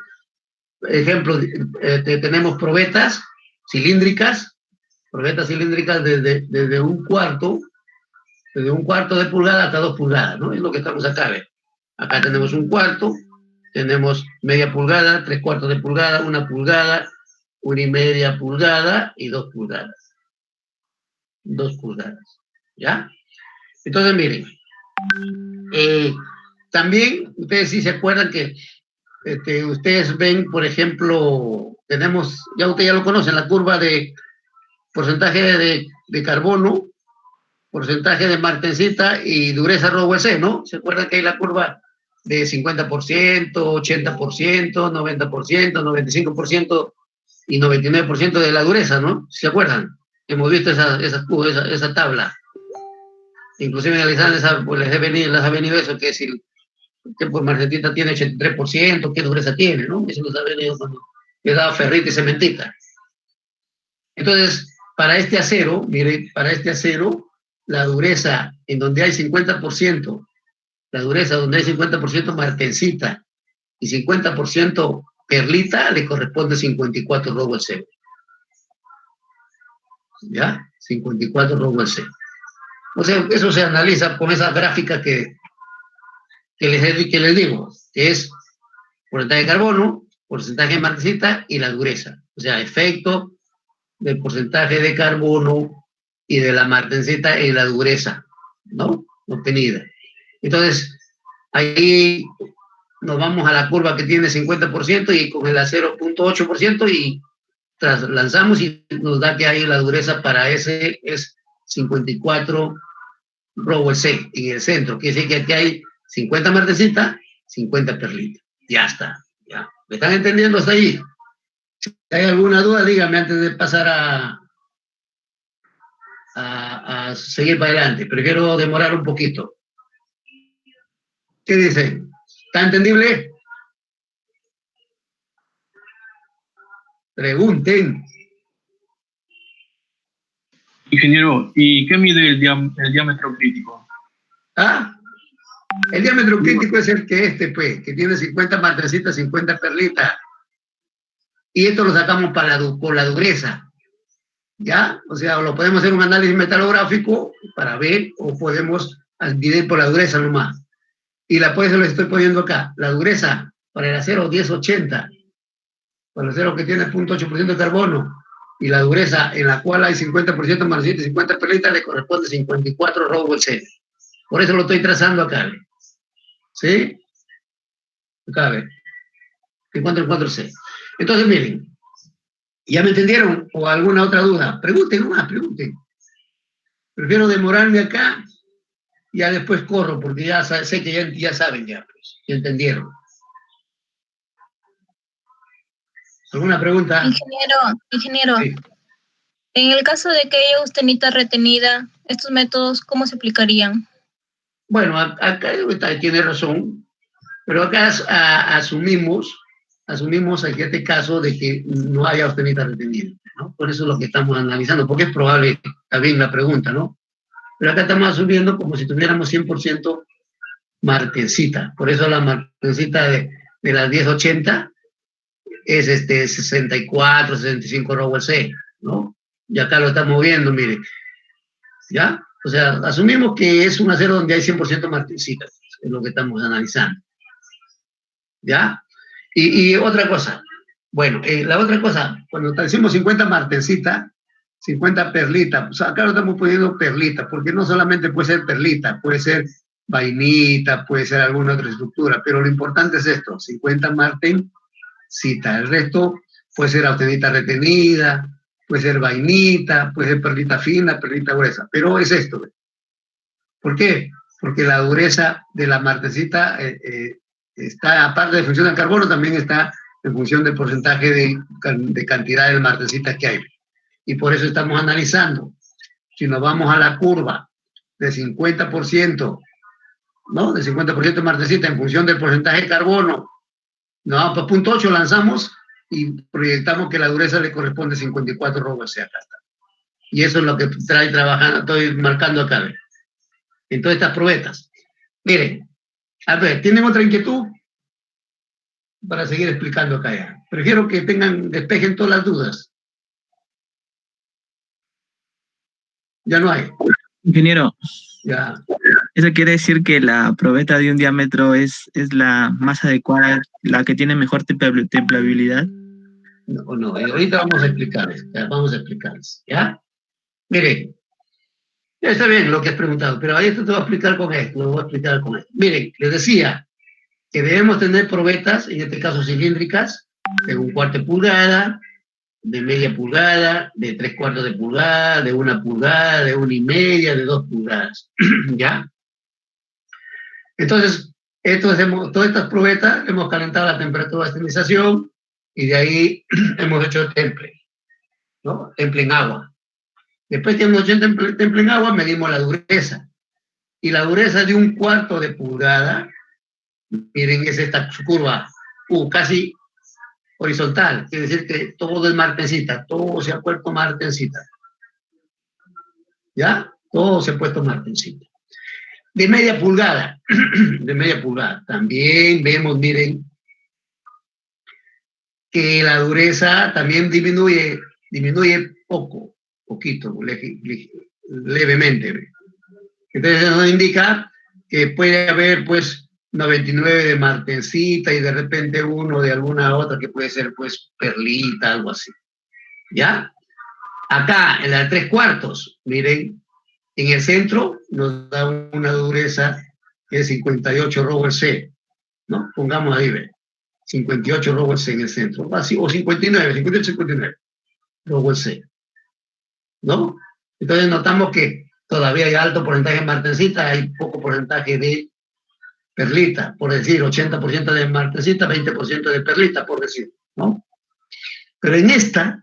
tenemos probetas cilíndricas desde un cuarto de pulgada hasta 2 pulgadas, ¿no? Es lo que estamos acá, ¿ven? Acá tenemos un cuarto, tenemos media pulgada, 3/4 de pulgada, 1 pulgada, 1,5 pulgada y 2 pulgadas. 2 pulgadas, ¿ya? Entonces, miren, también, ustedes sí se acuerdan que ustedes ven, por ejemplo, tenemos, ya ustedes ya lo conocen, la curva de porcentaje de carbono, porcentaje de martensita y dureza ROWC, ¿no? ¿Se acuerdan que hay la curva de 50%, 80%, 90%, 95% y 99% de la dureza, ¿no? ¿Se acuerdan? Hemos visto esa tabla. Inclusive analizando pues les ha venido eso, que si que pues martensita tiene 83%, qué dureza tiene, ¿no? Eso nos ha venido cuando le daba ferrita y cementita. Entonces, para este acero, mire, para este acero, la dureza en donde hay 50%, la dureza donde hay 50% martensita y 50% perlita, le corresponde 54 ROWC. ¿Ya? 54 ROWC. O sea, eso se analiza con esa gráfica que les digo, que es porcentaje de carbono, porcentaje de martensita y la dureza. O sea, efecto del porcentaje de carbono y de la martensita en la dureza, ¿no? Obtenida. Entonces, ahí nos vamos a la curva que tiene 50% y con el 0.8% y lanzamos y nos da que ahí la dureza para ese es 54 ROWC en el centro. Quiere decir que aquí hay 50 martensita, 50 perlitas. Ya está. Ya. ¿Me están entendiendo hasta allí? Si hay alguna duda, dígame antes de pasar a seguir para adelante. Prefiero demorar un poquito. ¿Qué dicen? ¿Está entendible? Pregunten. Ingeniero, ¿y qué mide el diámetro crítico? ¿Ah? El diámetro crítico es el que pues, que tiene 50 martesitas, 50 perlitas. Y esto lo sacamos por la dureza. ¿Ya? O sea, lo podemos hacer un análisis metalográfico para ver, o podemos dividir por la dureza nomás. Y por eso lo estoy poniendo acá. La dureza para el acero 1080, para el acero que tiene 0.8% de carbono, y la dureza en la cual hay 50% martensita y 50 perlitas, le corresponde 54 ROWC. Por eso lo estoy trazando acá. ¿Sí? Acá, a ver. 54C. Entonces, miren, ¿ya me entendieron? ¿O alguna otra duda? Pregunten nomás, pregunten. Prefiero demorarme acá, ya después corro, porque ya sé que ya saben ya, pues, ya entendieron. ¿Alguna pregunta? Ingeniero, Sí. en el caso de que haya austenita retenida, ¿estos métodos cómo se aplicarían? Bueno, acá tiene razón, pero acá asumimos aquí este caso de que no haya austenita retenida, ¿no? Por eso es lo que estamos analizando, porque es probable, también la pregunta, ¿no? Pero acá estamos asumiendo como si tuviéramos 100% martensita, por eso la martensita de las 1080 es 64, 65 ROWC, ¿no? Y acá lo estamos viendo, mire, ¿ya? O sea, asumimos que es un acero donde hay 100% martensita, es lo que estamos analizando, ¿ya? Y otra cosa, bueno, la otra cosa, cuando decimos 50 martensita, 50 perlita, pues acá lo estamos poniendo perlita, porque no solamente puede ser perlita, puede ser vainita, puede ser alguna otra estructura, pero lo importante es esto, 50 martensita, el resto puede ser austenita retenida, puede ser vainita, puede ser perlita fina, perlita gruesa, pero es esto. ¿Por qué? Porque la dureza de la martensita está, aparte de función del carbono, también está en función del porcentaje de cantidad de martensita que hay. Y por eso estamos analizando. Si nos vamos a la curva de 50%, ¿no? De 50% de martensita en función del porcentaje de carbono, nos vamos para 0.8, lanzamos y proyectamos que la dureza le corresponde 54 ROWC acá está. Y eso es lo que estoy marcando acá, ¿ve? En todas estas probetas. Miren, a ver, ¿tienen otra inquietud? Para seguir explicando acá ya. Prefiero que despejen todas las dudas. Ya no hay. Ingeniero, Ya. ¿eso quiere decir que la probeta de un diámetro es la más adecuada, la que tiene mejor templabilidad? No, ahorita vamos a explicarles, ¿ya? Miren, está bien lo que has preguntado, pero ahí esto te voy a explicar con esto, Miren, les decía, que debemos tener probetas, en este caso cilíndricas, de 1/4 pulgada, de media pulgada, de 3/4 de pulgada, de 1 pulgada, de 1,5, de 2 pulgadas. ¿Ya? Entonces, todas estas probetas hemos calentado la temperatura de esterilización y de ahí hemos hecho el temple, ¿no? Temple en agua. Después que hemos hecho el temple en agua, medimos la dureza. Y la dureza de 1/4 de pulgada, miren, es esta curva casi horizontal, quiere decir que todo es martensita, todo se ha puesto martensita. ¿Ya? Todo se ha puesto martensita. De media pulgada, también vemos, miren, que la dureza también disminuye poquito, levemente. Entonces eso nos indica que puede haber, pues, 99 de martensita y de repente uno de alguna otra que puede ser, pues, perlita, algo así. ¿Ya? Acá, en la 3/4, miren, en el centro nos da una dureza que es 58 Rowell C, ¿no? Pongamos ahí, ¿ve? 58 Rowell C en el centro, así, o 59 Rowell C, ¿no? Entonces notamos que todavía hay alto porcentaje de martensita, hay poco porcentaje de perlita, por decir, 80% de martensita, 20% de perlita, por decir, ¿no? Pero en esta,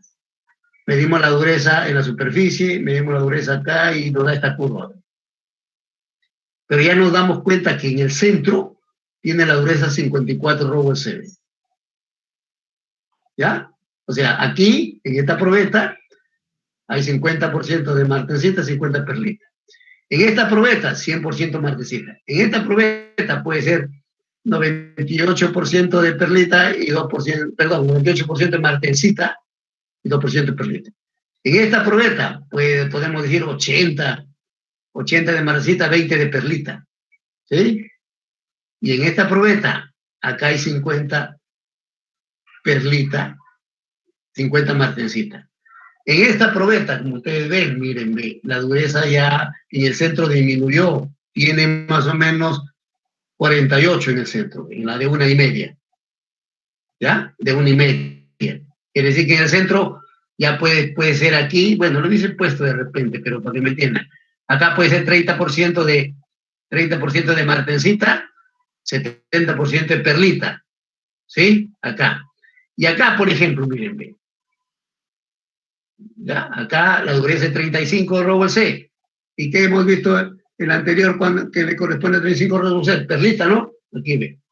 medimos la dureza en la superficie, medimos la dureza acá y nos da esta curva. Pero ya nos damos cuenta que en el centro tiene la dureza 54 Rowell C. ¿Ya? O sea, aquí, en esta probeta, hay 50% de martensita, 50% perlita. En esta probeta, 100% martensita. En esta probeta puede ser 98% de perlita y 2%, perdón, 98% de martensita y 2% de perlita. En esta probeta, pues, podemos decir 80 de martensita, 20 de perlita. ¿Sí? Y en esta probeta, acá hay 50 perlita, 50 martensita. En esta probeta, como ustedes ven, miren, la dureza ya en el centro disminuyó, tiene más o menos 48 en el centro, en la de 1,5. ¿Ya? De 1,5. Quiere decir que en el centro ya puede ser aquí, bueno, lo hubiese puesto de repente, pero para que me entiendan. Acá puede ser 30% de martensita, 70% de perlita. ¿Sí? Acá. Y acá, por ejemplo, miren, ven. ¿Ya? Acá la dureza es 35 Rowell C. ¿Y qué hemos visto en el anterior que le corresponde a 35 Rowell C? Perlita, ¿no? Aquí ven.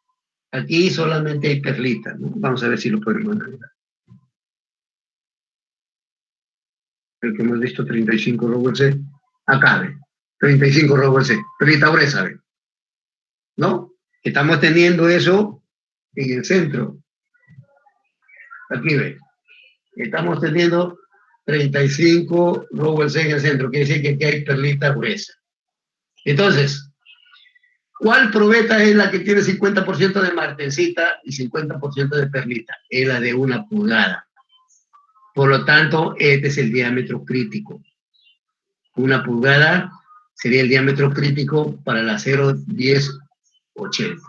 Aquí solamente hay perlita, ¿no? Vamos a ver si lo podemos analizar. El que hemos visto 35 Rowell C. Acá ven. 35 Rowell C. Perlita gruesa, ven. ¿No? Estamos teniendo eso en el centro. Aquí ven. Estamos teniendo 35 Rowell C en el centro, quiere decir que aquí hay perlita gruesa. Entonces, ¿cuál probeta es la que tiene 50% de martensita y 50% de perlita? Es la de 1 pulgada. Por lo tanto, este es el diámetro crítico. 1 pulgada sería el diámetro crítico para la 01080.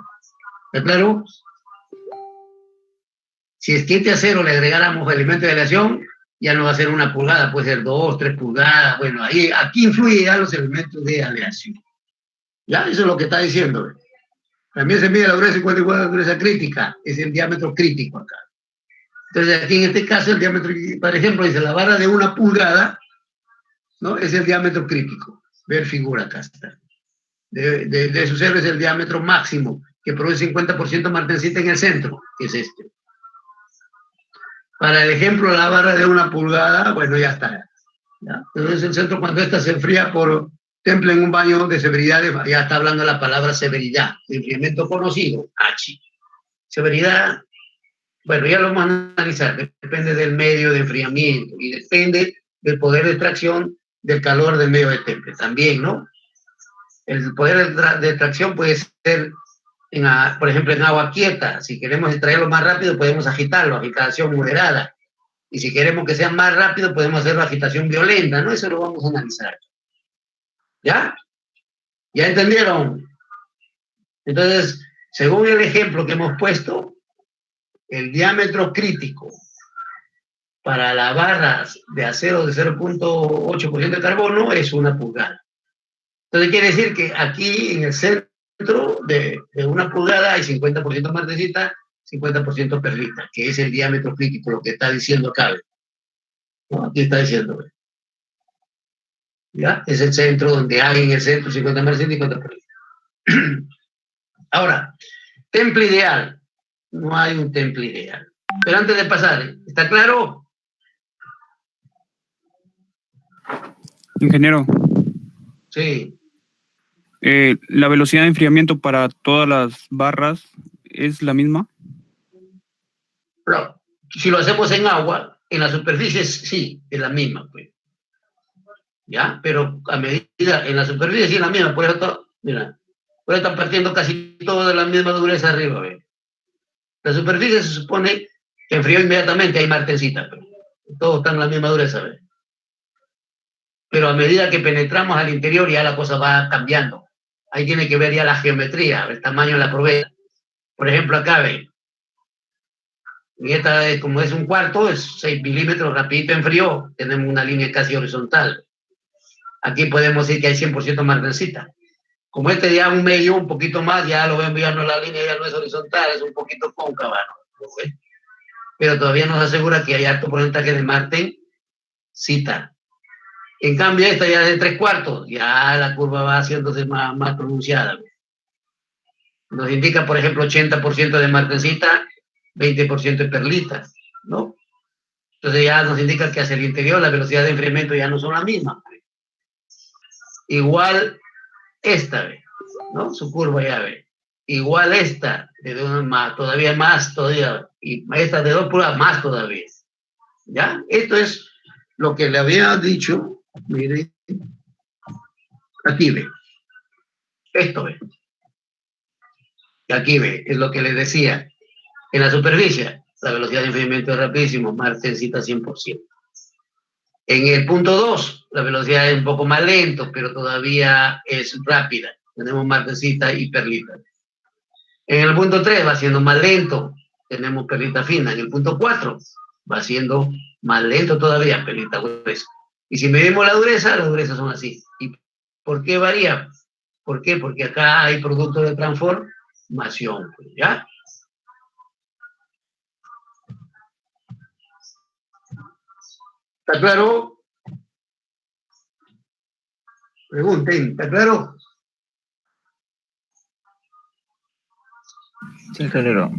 ¿Está claro? Si es que este acero le agregáramos elemento de aleación, ya no va a ser 1 pulgada, puede ser 2, 3 pulgadas. Bueno, aquí influyen ya los elementos de aleación. ¿Ya? Eso es lo que está diciendo. También se mide la dureza 54, la dureza crítica. Es el diámetro crítico acá. Entonces, aquí en este caso, el diámetro, por ejemplo, dice la barra de 1 pulgada, ¿no? Es el diámetro crítico. Ver figura acá está. De su cero es el diámetro máximo, que produce 50% martensita en el centro, que es este. Para el ejemplo, la barra de 1 pulgada, bueno, ya está. ¿Ya? Entonces, el centro, cuando esta se enfría por temple en un baño de severidad, ya está hablando la palabra severidad, enfriamiento conocido, H. Severidad, bueno, ya lo vamos a analizar, depende del medio de enfriamiento y depende del poder de extracción del calor del medio de temple también, ¿no? El poder de extracción puede ser, por ejemplo, en agua quieta. Si queremos extraerlo más rápido, podemos agitarlo, agitación moderada. Y si queremos que sea más rápido, podemos hacerlo agitación violenta, ¿no? Eso lo vamos a analizar. ¿Ya? ¿Ya entendieron? Entonces, Según el ejemplo que hemos puesto, el diámetro crítico para las barras de acero de 0.8% de carbono es 1 pulgada. Entonces quiere decir que aquí en el centro de 1 pulgada hay 50% martensita, 50% perlita, que es el diámetro crítico, lo que está diciendo acá. ¿No? Aquí está diciendo. ¿Ya? Es el centro donde hay en el centro 50 martensita y 50 perlita. Ahora, temple ideal. No hay un temple ideal. Pero antes de pasar, ¿está claro? Ingeniero, Sí. ¿la velocidad de enfriamiento para todas las barras es la misma? Pero, si lo hacemos en agua, en las superficies sí, es la misma, pues. ¿Ya? Pero a medida, en la superficie sí es la misma, por eso, mira, por eso están partiendo casi todo de la misma dureza arriba, ¿ve? La superficie se supone que enfrió inmediatamente, hay martensita, pero todos están en la misma dureza, ¿ve? Pero a medida que penetramos al interior ya la cosa va cambiando. Ahí tiene que ver ya la geometría, el tamaño de la probeta. Por ejemplo, acá, ¿ve? Y esta, como es un cuarto, es 6 milímetros, rapidito enfrió, tenemos una línea casi horizontal. Aquí podemos decir que hay 100% martensita. Como este ya un medio, un poquito más, ya lo ven, ya no la línea ya no es horizontal, es un poquito cóncava, ¿no? Pero todavía nos asegura que hay alto porcentaje de martensita. En cambio, esta ya es de 3/4, ya la curva va haciéndose más pronunciada. Nos indica, por ejemplo, 80% de martensita, 20% de perlita, ¿no? Entonces ya nos indica que hacia el interior la velocidad de enfriamiento ya no son las mismas. Igual esta, ¿no? Su curva ya ve. Igual esta, todavía más, todavía, y esta de 2 pulgadas más todavía. ¿Ya? Esto es lo que le había dicho, mire, aquí ve. Esto ve. Y aquí ve, es lo que les decía. En la superficie, la velocidad de enfriamiento es rapidísimo, martensita 100%. En el punto 2, la velocidad es un poco más lento, pero todavía es rápida. Tenemos martensita y perlita. En el punto 3 va siendo más lento, tenemos perlita fina. En el punto 4 va siendo más lento todavía, perlita gruesa. Y si medimos la dureza, las durezas son así. ¿Y por qué varía? ¿Por qué? Porque acá hay productos de transformación, ¿ya? ¿Está claro? Pregunten, ¿está claro? Sí, ingeniero.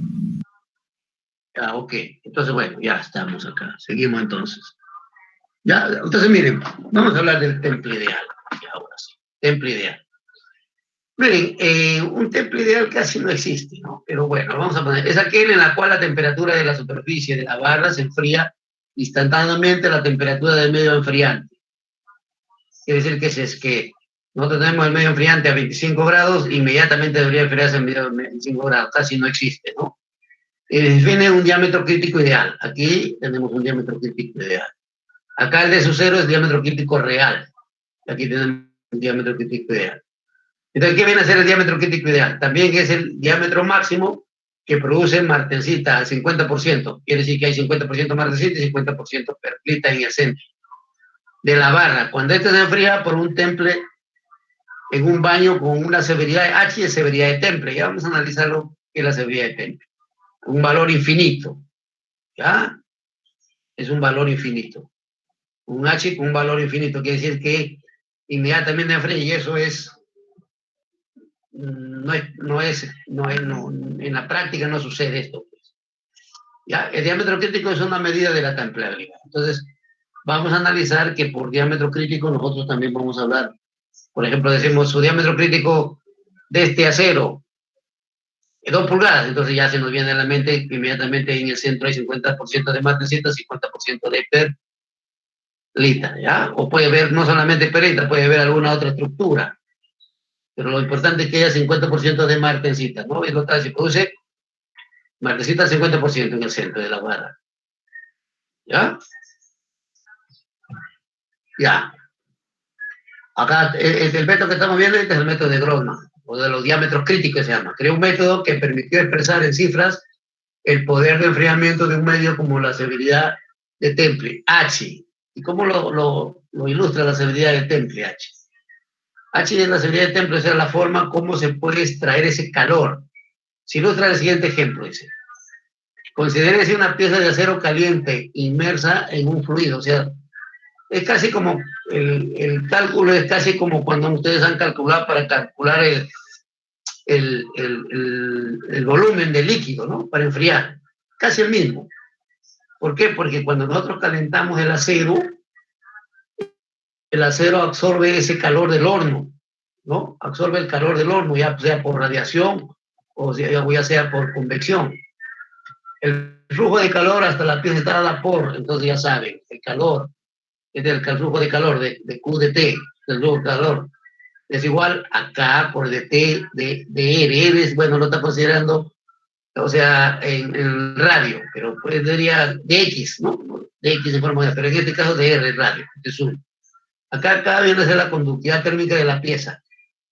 Ah, ok. Entonces, bueno, ya estamos acá. Seguimos entonces. Ya, entonces miren, vamos a hablar del temple ideal. Ya, ahora sí, temple ideal. Miren, un temple ideal casi no existe, ¿no? Pero bueno, vamos a poner, es aquel en la cual la temperatura de la superficie de la barra se enfría instantáneamente a la temperatura del medio enfriante. Quiere decir que si es que nosotros tenemos el medio enfriante a 25 grados, inmediatamente debería enfriarse en medio de 25 grados, casi no existe, ¿no? Define un diámetro crítico ideal. Aquí tenemos un diámetro crítico ideal. Acá el de su cero es diámetro crítico real. Aquí tenemos un diámetro crítico ideal. Entonces, ¿qué viene a ser el diámetro crítico ideal? También es el diámetro máximo que produce martensita al 50%. Quiere decir que hay 50% martensita y 50% perlita en el centro de la barra. Cuando esta se enfría por un temple en un baño con una severidad H es severidad de temple. Ya vamos a analizar lo que es la severidad de temple. Un valor infinito. ¿Ya? Es un valor infinito. Un H con un valor infinito quiere decir que inmediatamente enfría, y eso es en la práctica no sucede esto. Pues. ¿Ya? El diámetro crítico es una medida de la templeabilidad. Entonces, vamos a analizar que por diámetro crítico nosotros también vamos a hablar. Por ejemplo, decimos su diámetro crítico de este acero es 2 pulgadas, entonces ya se nos viene a la mente que inmediatamente en el centro hay 50% de martensita, 50% de perlita, ¿ya? O puede haber no solamente perlita, puede haber alguna otra estructura. Pero lo importante es que haya 50% de martensita, ¿no? Es lo que se produce martensita al 50% en el centro de la barra. ¿Ya? Ya. Acá, el método que estamos viendo este es el método de Grossman. o de los diámetros críticos se llama. Creó un método que permitió expresar en cifras el poder de enfriamiento de un medio como la severidad de Temple, H. ¿Y cómo lo ilustra la severidad de Temple, H? H es la severidad de Temple, o sea, la forma como se puede extraer ese calor. Se ilustra el siguiente ejemplo, dice. Considérese una pieza de acero caliente inmersa en un fluido, o sea, es casi como, el cálculo es casi como cuando ustedes han calculado para calcular el volumen del líquido, ¿no? Para enfriar, casi el mismo. ¿Por qué? Porque cuando nosotros calentamos el acero absorbe ese calor del horno, ¿no? Absorbe el calor del horno, ya sea por radiación o ya sea por convección. El flujo de calor hasta la pieza está a vapor, entonces ya saben, el calor, es el flujo de calor de Q de T, el flujo de calor, es igual a K por dt de R. R es, bueno, lo está considerando, o sea, en radio, pero pues diría de X, ¿no? De X de forma, pero en este caso de R, radio, es 1. Acá viene a ser la conductividad térmica de la pieza,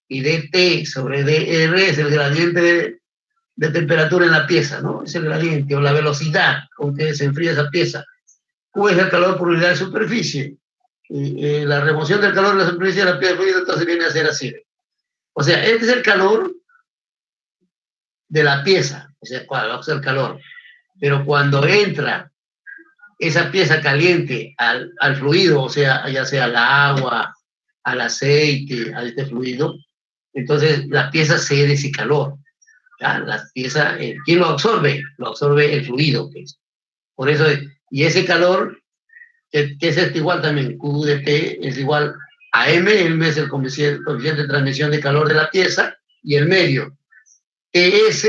y dt sobre dr es el gradiente de temperatura en la pieza, ¿no? Es el gradiente o la velocidad con que se enfría esa pieza. Q es el calor por unidad de superficie. Y la remoción del calor de la superficie de la pieza fluida, entonces viene a ser así. O sea, este es el calor de la pieza, o sea, va a ser el calor. Pero cuando entra esa pieza caliente al fluido, o sea, ya sea al agua, al aceite, a este fluido, entonces la pieza cede ese calor. ¿Ya? La pieza, ¿quién lo absorbe? Lo absorbe el fluido. Pues. Por eso, y ese calor, que es este igual también, Q de T es igual a M es el coeficiente de transmisión de calor de la pieza, y el medio. TS,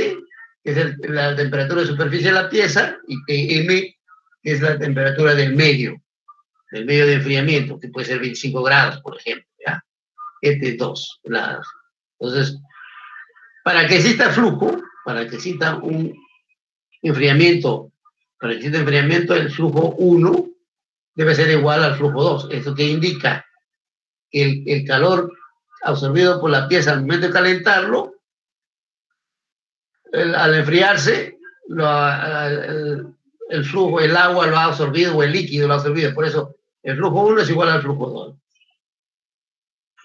que es la temperatura de superficie de la pieza, y TM, que es la temperatura del medio de enfriamiento, que puede ser 25 grados, por ejemplo. ¿Ya? Este es 2. Entonces, para que exista flujo, para que exista un enfriamiento, el flujo 1 debe ser igual al flujo 2. Eso que indica que el calor absorbido por la pieza al momento de calentarlo, al enfriarse, el flujo, el agua lo ha absorbido, o el líquido lo ha absorbido. Por eso, el flujo 1 es igual al flujo 2.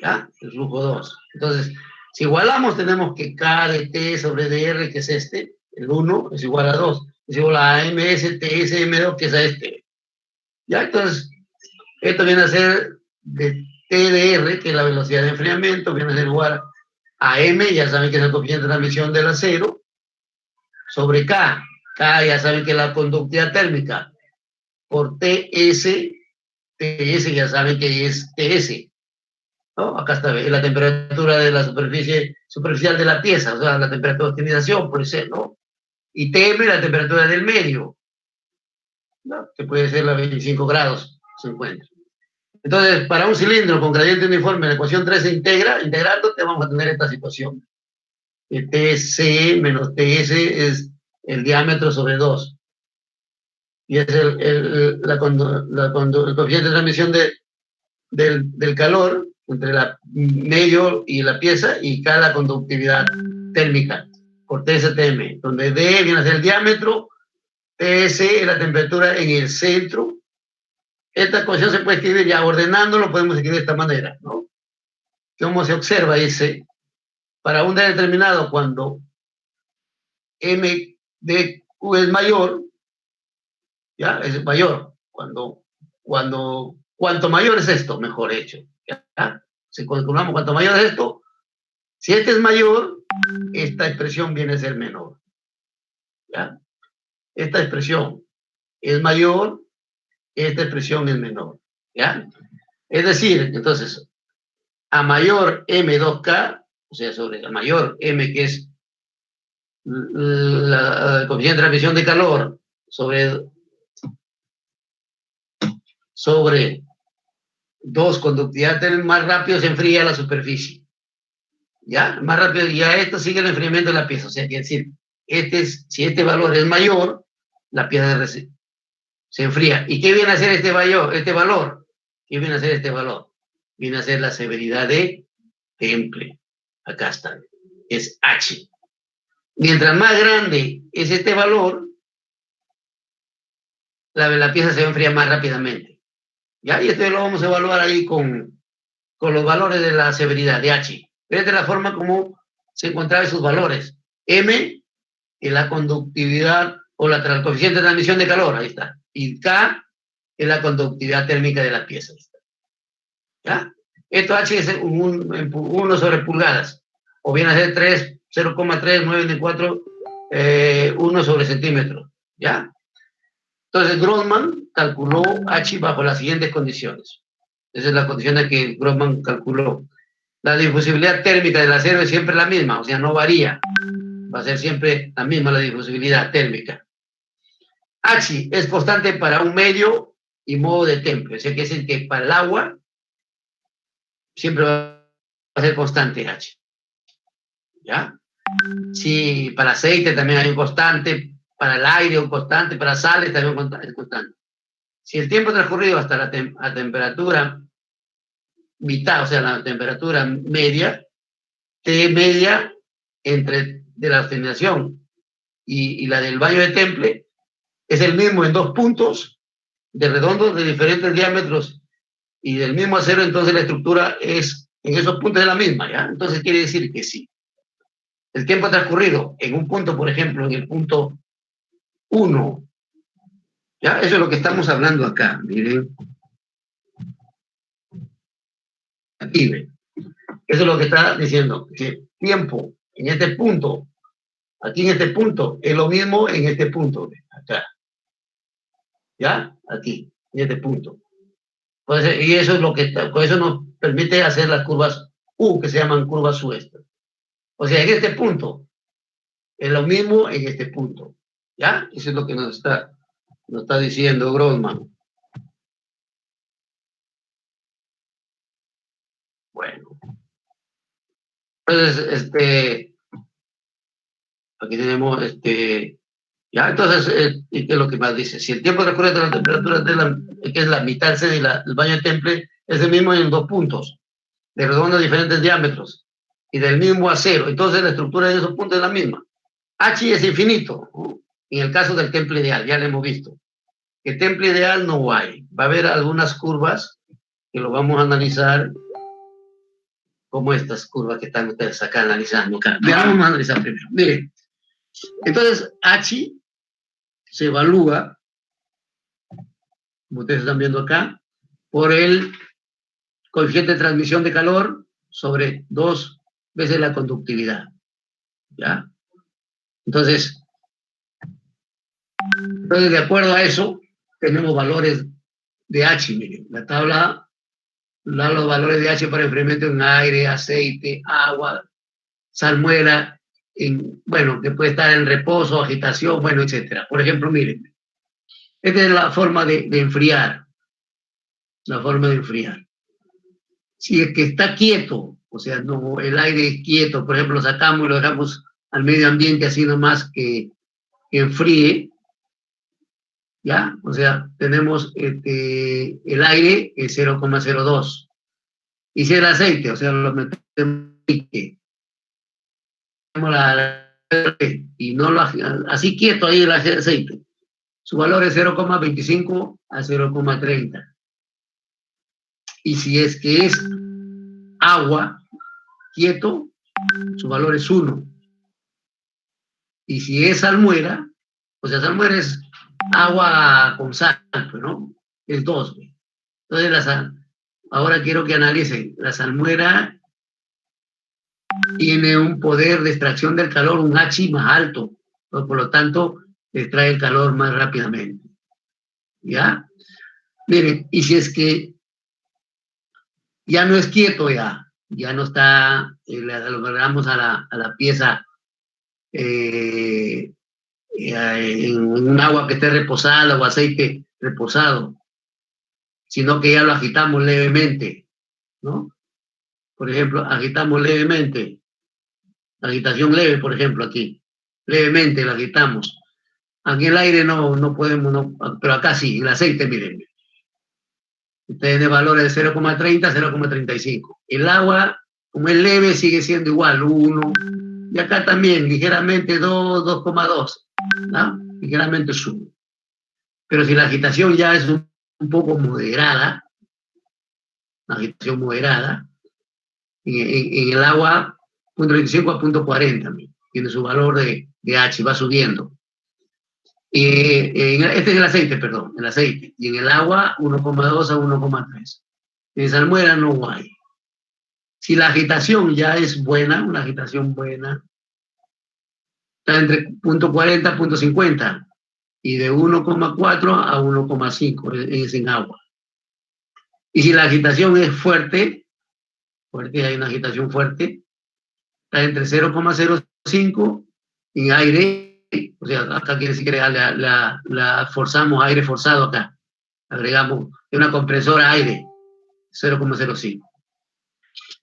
¿Ya? El flujo 2. Entonces, si igualamos, tenemos que K de T sobre dr, que es este, el 1, es igual a 2. Es igual a ms, ts, m2, que es a este. ¿Ya? Entonces, esto viene a ser de T de R, que es la velocidad de enfriamiento, viene a ser igual a M, ya saben que es el coeficiente de transmisión del acero, sobre K. K ya saben que es la conductividad térmica, por TS ya saben que es TS. ¿No? Acá está la temperatura de la superficie superficial de la pieza, o sea, la temperatura de optimización, puede ser, ¿no? Y TM, la temperatura del medio, ¿no? Que puede ser la 25 grados, se encuentra. Entonces, para un cilindro con gradiente uniforme, la ecuación 3 se integra, integrándote vamos a tener esta situación. TC menos TS es el diámetro sobre 2. Y es el coeficiente de transmisión del calor entre el medio y la pieza, y cada conductividad térmica por TSTM, donde D viene a ser el diámetro, TS es la temperatura en el centro. Esta ecuación se puede escribir ya ordenándolo, podemos escribir de esta manera, ¿no? ¿Cómo se observa? Dice, para un D determinado, cuando M de Q es mayor, ¿ya? Es mayor. Cuanto mayor es esto, mejor hecho. ¿Ya? Si calculamos cuanto mayor es esto, si este es mayor, esta expresión viene a ser menor. ¿Ya? Esta expresión es mayor, esta expresión es menor. ¿Ya? Es decir, entonces, a mayor M2K, o sea, sobre la mayor M, que es el coeficiente de transmisión de calor, sobre 2 conductividad, más rápido se enfría la superficie. ¿Ya? Más rápido, y a esto sigue el enfriamiento de la pieza. O sea, quiere decir, si este valor es mayor, la pieza se enfría. ¿Y qué viene a hacer este valor? ¿Qué viene a hacer este valor? Viene a ser la severidad de Temple. Acá está. es H. Mientras más grande es este valor, la pieza se va a enfriar más rápidamente. ¿Ya? Y esto lo vamos a evaluar ahí con los valores de la severidad de H. Esta es la forma como se encontraban esos valores. M es la conductividad o el coeficiente de transmisión de calor, ahí está. Y K es la conductividad térmica de la pieza. ¿Ya? Esto H es 1 sobre pulgadas, o viene a ser 0,3994 1 sobre centímetro. ¿Ya? Entonces Grossman calculó H bajo las siguientes condiciones. Esa es la condición que Grossman calculó. La difusibilidad térmica del acero es siempre la misma, o sea, no varía. Va a ser siempre la misma la difusibilidad térmica. H es constante para un medio y modo de temple, o sea, que es el que para el agua siempre va a ser constante H. ¿Ya? Sí, para aceite también hay un constante, para el aire un constante, para sales también es constante. Si el tiempo transcurrido hasta la temperatura mitad, o sea, la temperatura media, T media entre de la oxidación y la del baño de temple, es el mismo en dos puntos de redondos de diferentes diámetros y del mismo acero, entonces la estructura es en esos puntos es la misma, ¿ya? Entonces quiere decir que sí. El tiempo transcurrido en un punto, por ejemplo, en el punto 1, ¿ya? Eso es lo que estamos hablando acá, miren. Aquí, ¿ven? Eso es lo que está diciendo, que tiempo en este punto, aquí en este punto, es lo mismo en este punto, acá. ¿Ya? Aquí, en este punto. Pues, y eso es lo que está, con eso nos permite hacer las curvas U, que se llaman curvas U. O sea, en este punto, es lo mismo en este punto. ¿Ya? Eso es lo que nos está diciendo Grossman. Bueno. Entonces, aquí tenemos, ya, entonces, ¿qué es lo que más dice? Si el tiempo transcurre de la temperatura que es la mitad C del baño de temple, es el mismo en dos puntos, de redondos de diferentes diámetros, y del mismo acero, entonces la estructura de esos puntos es la misma. H es infinito, ¿no? En el caso del temple ideal, ya lo hemos visto. El temple ideal no hay. Va a haber algunas curvas que lo vamos a analizar como estas curvas que están ustedes acá analizando. Vamos a analizar primero. Miren, entonces H se evalúa, como ustedes están viendo acá, por el coeficiente de transmisión de calor sobre 2 veces la conductividad. ¿Ya? Entonces, de acuerdo a eso, tenemos valores de H. Miren, la tabla da los valores de H para enfriamiento en aire, aceite, agua, salmuera, bueno, que puede estar en reposo, agitación, bueno, etcétera. Por ejemplo, miren, esta es la forma de enfriar. La forma de enfriar. Si es que está quieto, o sea, no, el aire es quieto, por ejemplo, lo sacamos y lo dejamos al medio ambiente así nomás que enfríe, ¿ya? O sea, tenemos el aire es 0,02. Y si el aceite, o sea, lo metemos y no lo así quieto ahí el aceite, su valor es 0,25 a 0,30. Y si es que es agua quieto, su valor es 1. Y si es salmuera, o sea, salmuera es agua con sal, ¿no? Es 2. Entonces, ahora quiero que analicen. La salmuera tiene un poder de extracción del calor, un H más alto, ¿no? Por lo tanto, extrae el calor más rápidamente. ¿Ya? Miren, y si es que ya no es quieto, ya no está, lo agregamos a la pieza en un agua que esté reposada o aceite reposado, sino que ya lo agitamos levemente, ¿no? Por ejemplo, agitamos levemente, agitación leve, por ejemplo, aquí, levemente lo agitamos. Aquí el aire no podemos, pero acá sí, el aceite, miren, tiene valores de 0,30 a 0,35. El agua, como es leve, sigue siendo igual, 1, Y acá también, ligeramente 2, 2,2, ¿no? Ligeramente sube. Pero si la agitación ya es un poco moderada, una agitación moderada, en el agua, 0.25 a 0.40, tiene su valor de H, va subiendo. Este es el aceite, perdón, el aceite. Y en el agua, 1,2 a 1,3. En salmuera no hay. Si la agitación ya es buena, una agitación buena, está entre 0.40 a 0.50 y de 1,4 a 1,5 es en agua. Y si la agitación es fuerte, hay una agitación fuerte, está entre 0,05 en aire, o sea, acá quiere decir que la forzamos, aire forzado acá, agregamos una compresora aire, 0,05.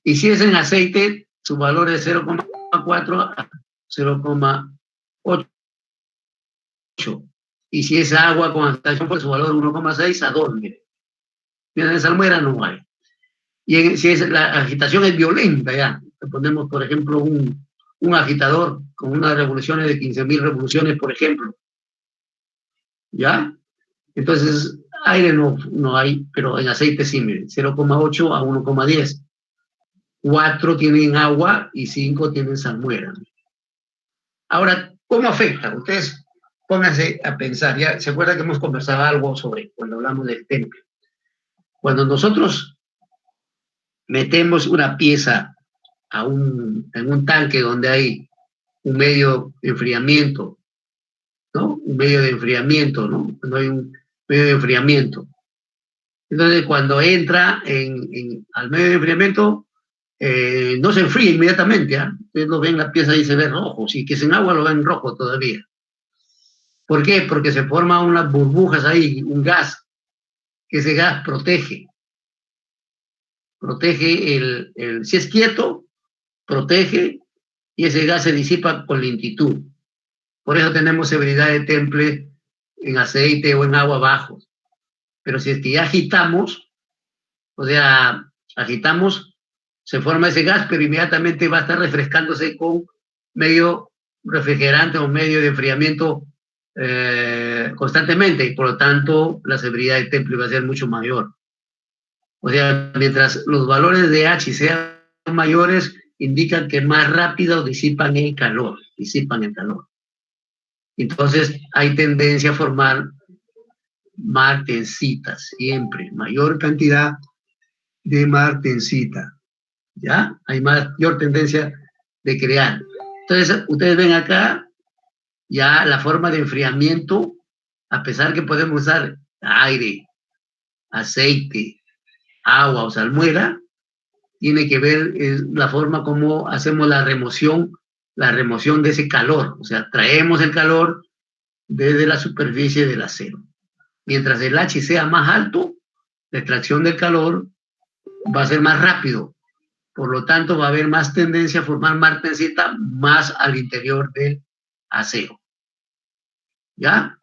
Y si es en aceite, su valor es 0,4 a 0,8. Y si es agua con agitación, pues su valor es 1,6 a 2. Miren, en salmuera no hay. Y si la agitación es violenta, ya, le ponemos, por ejemplo, un agitador con unas revoluciones de 15.000 revoluciones, por ejemplo. ¿Ya? Entonces, aire no hay, pero en aceite sí, miren, 0,8 a 1,10. 4 tienen agua y 5 tienen salmuera. Ahora, ¿cómo afecta? Ustedes pónganse a pensar, ya se acuerdan que hemos conversado algo sobre cuando hablamos del temple. Cuando nosotros metemos una pieza en un tanque donde hay un medio de enfriamiento, ¿no? Un medio de enfriamiento, ¿no? Cuando hay un medio de enfriamiento. Entonces, cuando entra al medio de enfriamiento, no se enfría inmediatamente, ¿eh? Ustedes lo ven, la pieza ahí se ve rojo, si que es en agua lo ven rojo todavía. ¿Por qué? Porque se forman unas burbujas ahí, un gas, que ese gas protege si es quieto, protege, y ese gas se disipa con lentitud. Por eso tenemos severidad de temple en aceite o en agua bajo. Pero si es que ya agitamos, o sea, se forma ese gas, pero inmediatamente va a estar refrescándose con medio refrigerante o medio de enfriamiento constantemente, y por lo tanto la severidad de temple va a ser mucho mayor. O sea, mientras los valores de H sean mayores, indican que más rápido disipan el calor. Entonces, hay tendencia a formar martensitas, siempre, mayor cantidad de martensita, ¿ya? Hay mayor tendencia de crear. Entonces, ustedes ven acá, ya la forma de enfriamiento, a pesar que podemos usar aire, aceite, agua o salmuera, tiene que ver la forma como hacemos la remoción de ese calor. O sea, traemos el calor desde la superficie del acero. Mientras el H sea más alto, la extracción del calor va a ser más rápido. Por lo tanto, va a haber más tendencia a formar martensita más al interior del acero. ¿Ya?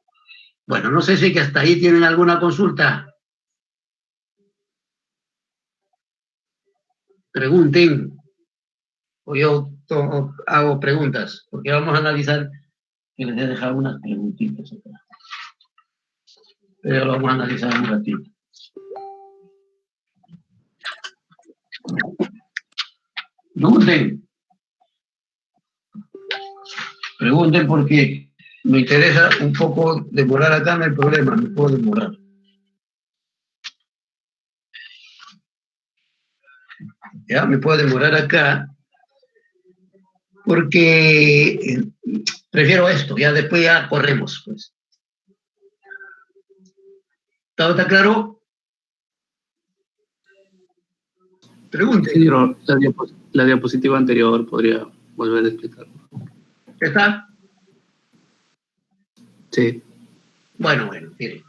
Bueno, no sé si que hasta ahí tienen alguna consulta. Pregunten, o yo hago preguntas, porque vamos a analizar, que les he dejado unas preguntitas acá. Pero lo vamos a analizar un ratito. Pregunten porque me interesa un poco demorar acá, no hay problema, me puedo demorar. Ya, me puedo demorar acá, porque prefiero esto, ya después ya corremos, pues. ¿Todo está claro? Pregunte. Señor, la diapositiva anterior podría volver a explicar. ¿Está? Sí. Bueno, miren.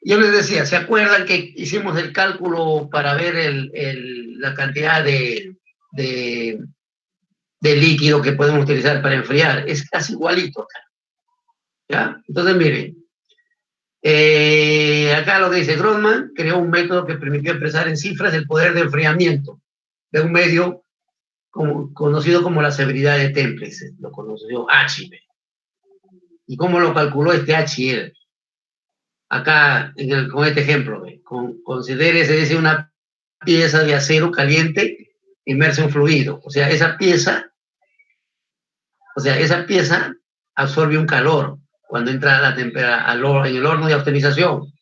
Yo les decía, ¿se acuerdan que hicimos el cálculo para ver la cantidad de líquido que podemos utilizar para enfriar? Es casi igualito acá. ¿Ya? Entonces, miren. Acá lo que dice Grossman, creó un método que permitió expresar en cifras el poder de enfriamiento de un medio conocido como la severidad de Temples, lo conoció H. ¿Y cómo lo calculó este H? Acá, con este ejemplo, considérese, dice, una pieza de acero caliente inmersa en fluido. O sea, esa pieza absorbe un calor cuando entra a la temperatura en el horno de austenización.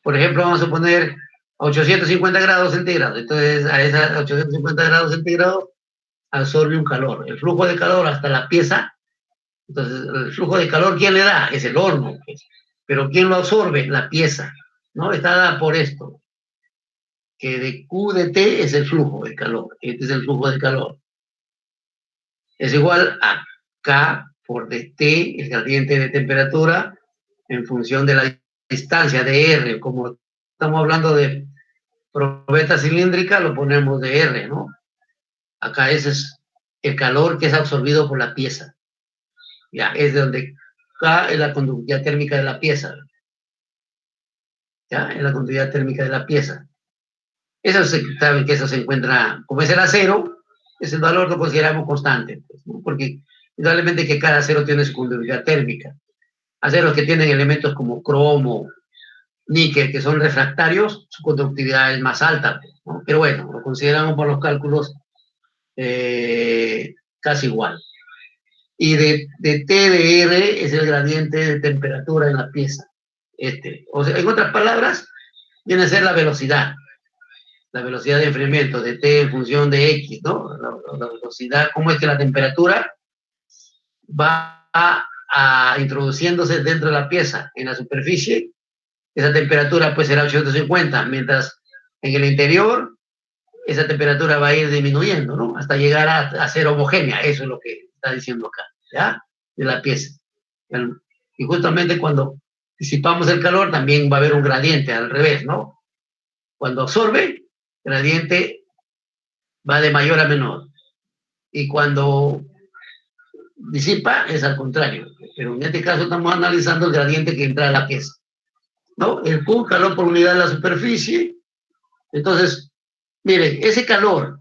Por ejemplo, vamos a poner 850 grados centígrados. Entonces, a esas 850 grados centígrados absorbe un calor. El flujo de calor hasta la pieza. Entonces, el flujo de calor, ¿quién le da? Es el horno. Pues. Pero ¿quién lo absorbe? La pieza. ¿No? Está dada por esto. Que de Q de T es el flujo de calor. Este es el flujo de calor. Es igual a K por dt, el gradiente de temperatura, en función de la distancia de R. Como estamos hablando de probeta cilíndrica, lo ponemos de R, ¿no? Acá ese es el calor que es absorbido por la pieza. Ya, es de donde K es la conductividad térmica de la pieza. Ya, es la conductividad térmica de la pieza. Eso saben que eso se encuentra, como es el acero, es el valor que consideramos constante, pues, ¿no? Porque indudablemente que cada acero tiene su conductividad térmica. Aceros que tienen elementos como cromo, níquel, que son refractarios, su conductividad es más alta, ¿no? Pero bueno, lo consideramos por los cálculos casi igual. Y de T de R es el gradiente de temperatura en la pieza. O sea, en otras palabras, viene a ser la velocidad de enfriamiento de T en función de X, ¿no? La velocidad, cómo es que la temperatura va introduciéndose dentro de la pieza, en la superficie. Esa temperatura pues será 850, mientras en el interior esa temperatura va a ir disminuyendo, ¿no? Hasta llegar a ser homogénea. Eso es lo que está diciendo acá, ¿ya? De la pieza. Y justamente cuando disipamos el calor también va a haber un gradiente al revés, ¿no? Cuando absorbe, el gradiente va de mayor a menor. Y cuando disipa es al contrario. Pero en este caso estamos analizando el gradiente que entra a la pieza, ¿no? El Q, calor por unidad de la superficie. Entonces, miren, ese calor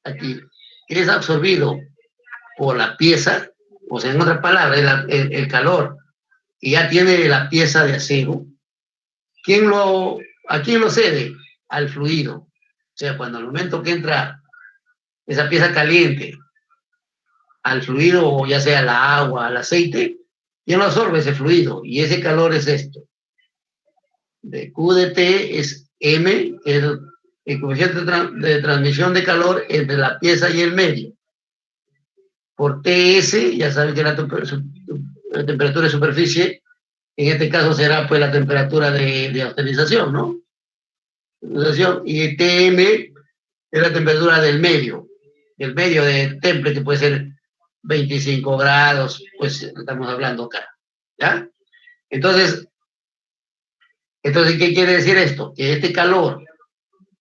aquí, que es absorbido por la pieza, o sea, en otras palabras, el calor que ya tiene la pieza de acero, ¿a quién lo cede? Al fluido. O sea, cuando al momento que entra esa pieza caliente al fluido, o ya sea la agua, al aceite, ¿quién lo absorbe? Ese fluido. Y ese calor es esto. De Q de T es M, que es el coeficiente de transmisión de calor entre la pieza y el medio. Por TS, ya saben que la temperatura de superficie, en este caso será pues la temperatura de austenización, ¿no? Y TM es la temperatura del medio de temple, que puede ser 25 grados, pues estamos hablando acá, ¿ya? Entonces, ¿qué quiere decir esto? Que este calor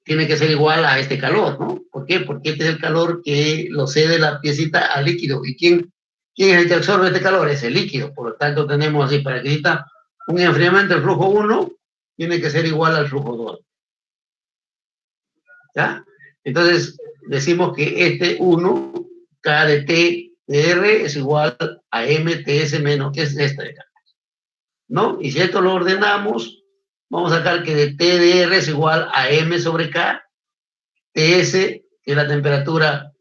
tiene que ser igual a este calor, ¿no? ¿Por qué? Porque este es el calor que lo cede la piecita al líquido. ¿Y quién es el que absorbe este calor? Es el líquido. Por lo tanto, tenemos así, para que exista un enfriamiento, el flujo 1 tiene que ser igual al flujo 2. ¿Ya? Entonces, decimos que este 1, K de T de R es igual a MTS menos, que es esta de acá, ¿no? Y si esto lo ordenamos, vamos a sacar que de T de R es igual a M sobre K, TS, que es la temperatura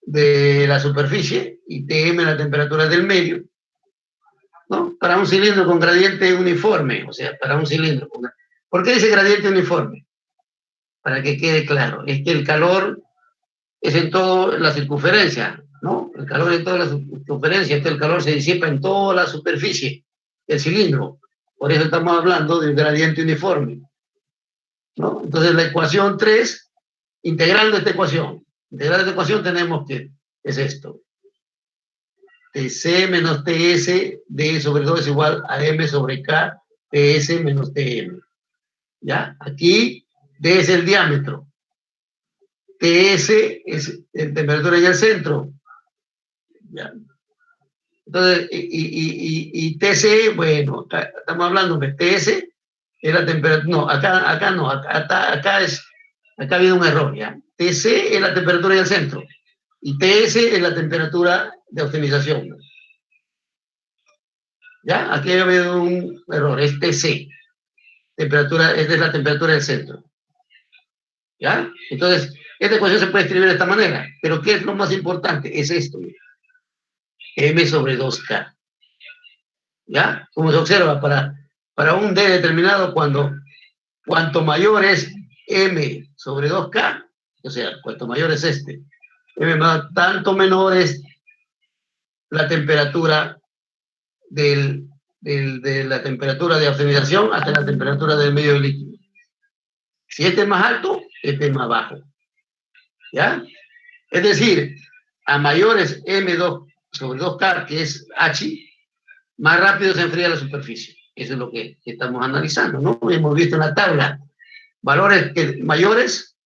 de la superficie, y TM, la temperatura del medio, ¿no? Para un cilindro con gradiente uniforme, o sea, para un cilindro. ¿Por qué dice gradiente uniforme? Para que quede claro, es que el calor es en toda la circunferencia, ¿no? El calor en toda la circunferencia, entonces el calor se disipa en toda la superficie del cilindro. Por eso estamos hablando de un gradiente uniforme, ¿no? Entonces la ecuación 3, integrando esta ecuación, tenemos que es esto. Tc menos Ts, D sobre 2 es igual a M sobre K, Ts menos Tm. ¿Ya? Aquí D es el diámetro. TS es la temperatura en el centro. ¿Ya? Entonces, y TC, bueno, estamos hablando de TS, es la temperatura, no, acá no, acá es Acá ha habido un error, ¿ya? TC es la temperatura del centro y TS es la temperatura de optimización. ¿Ya? Aquí ha habido un error, es TC. Temperatura, esta es la temperatura del centro. ¿Ya? Entonces, esta ecuación se puede escribir de esta manera, pero ¿qué es lo más importante? Es esto, mira. M sobre 2K. ¿Ya? Como se observa, para un D determinado, cuanto mayor es M sobre 2K, o sea, cuanto mayor es este, M más, tanto menor es la temperatura de la temperatura de optimización hasta la temperatura del medio del líquido. Si este es más alto, este es más bajo. ¿Ya? Es decir, a mayores M2 sobre 2K, que es H, más rápido se enfría la superficie. Eso es lo que estamos analizando, ¿no? Hemos visto en la tabla valores mayores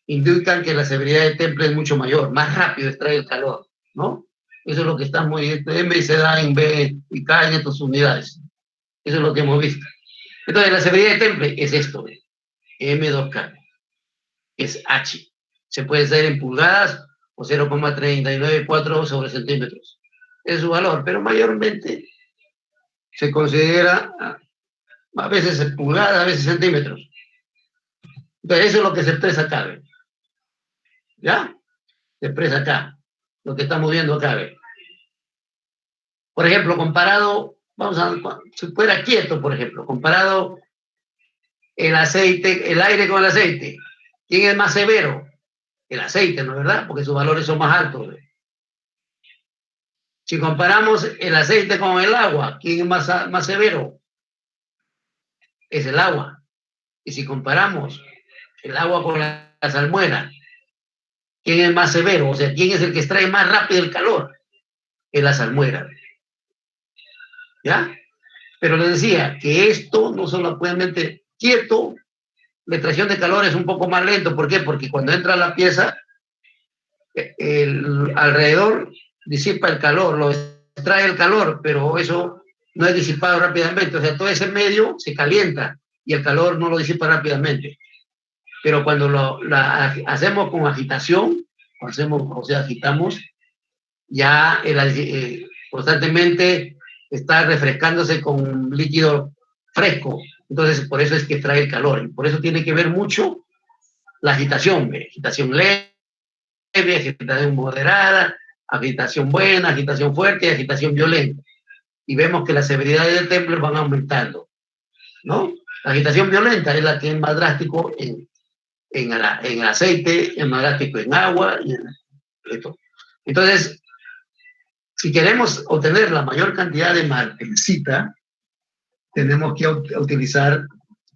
indican que la severidad de temple es mucho mayor, más rápido extrae el calor, ¿no? Eso es lo que estamos viendo. M se da en B y K en estas unidades. Eso es lo que hemos visto. Entonces, la severidad de temple es esto, M2K, es H. Se puede hacer en pulgadas o 0,394 sobre centímetros. Es su valor, pero mayormente se considera a veces en pulgadas, a veces centímetros. Entonces, eso es lo que se expresa acá, ¿ve? ¿Ya? Se expresa acá, lo que estamos viendo acá, ¿ve? Por ejemplo, comparado, vamos a, si fuera quieto, por ejemplo, comparado el aceite, el aire con el aceite, ¿quién es más severo? El aceite, ¿no es verdad? Porque sus valores son más altos, ¿ve? Si comparamos el aceite con el agua, ¿quién es más severo? Es el agua. Y si comparamos el agua con la salmuera, ¿quién es más severo? O sea, ¿quién es el que extrae más rápido el calor? Es la salmuera. ¿Ya? Pero les decía que esto no solamente quieto, la extracción de calor es un poco más lento. ¿Por qué? Porque cuando entra la pieza, alrededor disipa el calor, lo extrae el calor, pero eso no es disipado rápidamente. O sea, todo ese medio se calienta y el calor no lo disipa rápidamente. Pero cuando hacemos con agitación, agitamos, ya constantemente está refrescándose con líquido fresco. Entonces, por eso es que trae el calor. Y por eso tiene que ver mucho la agitación, ¿ve? Agitación leve, agitación moderada, agitación buena, agitación fuerte y agitación violenta. Y vemos que las severidades del temple van aumentando, ¿no? La agitación violenta es la que es más drástico en el aceite, es más drástico en agua. Entonces, si queremos obtener la mayor cantidad de martensita, tenemos que utilizar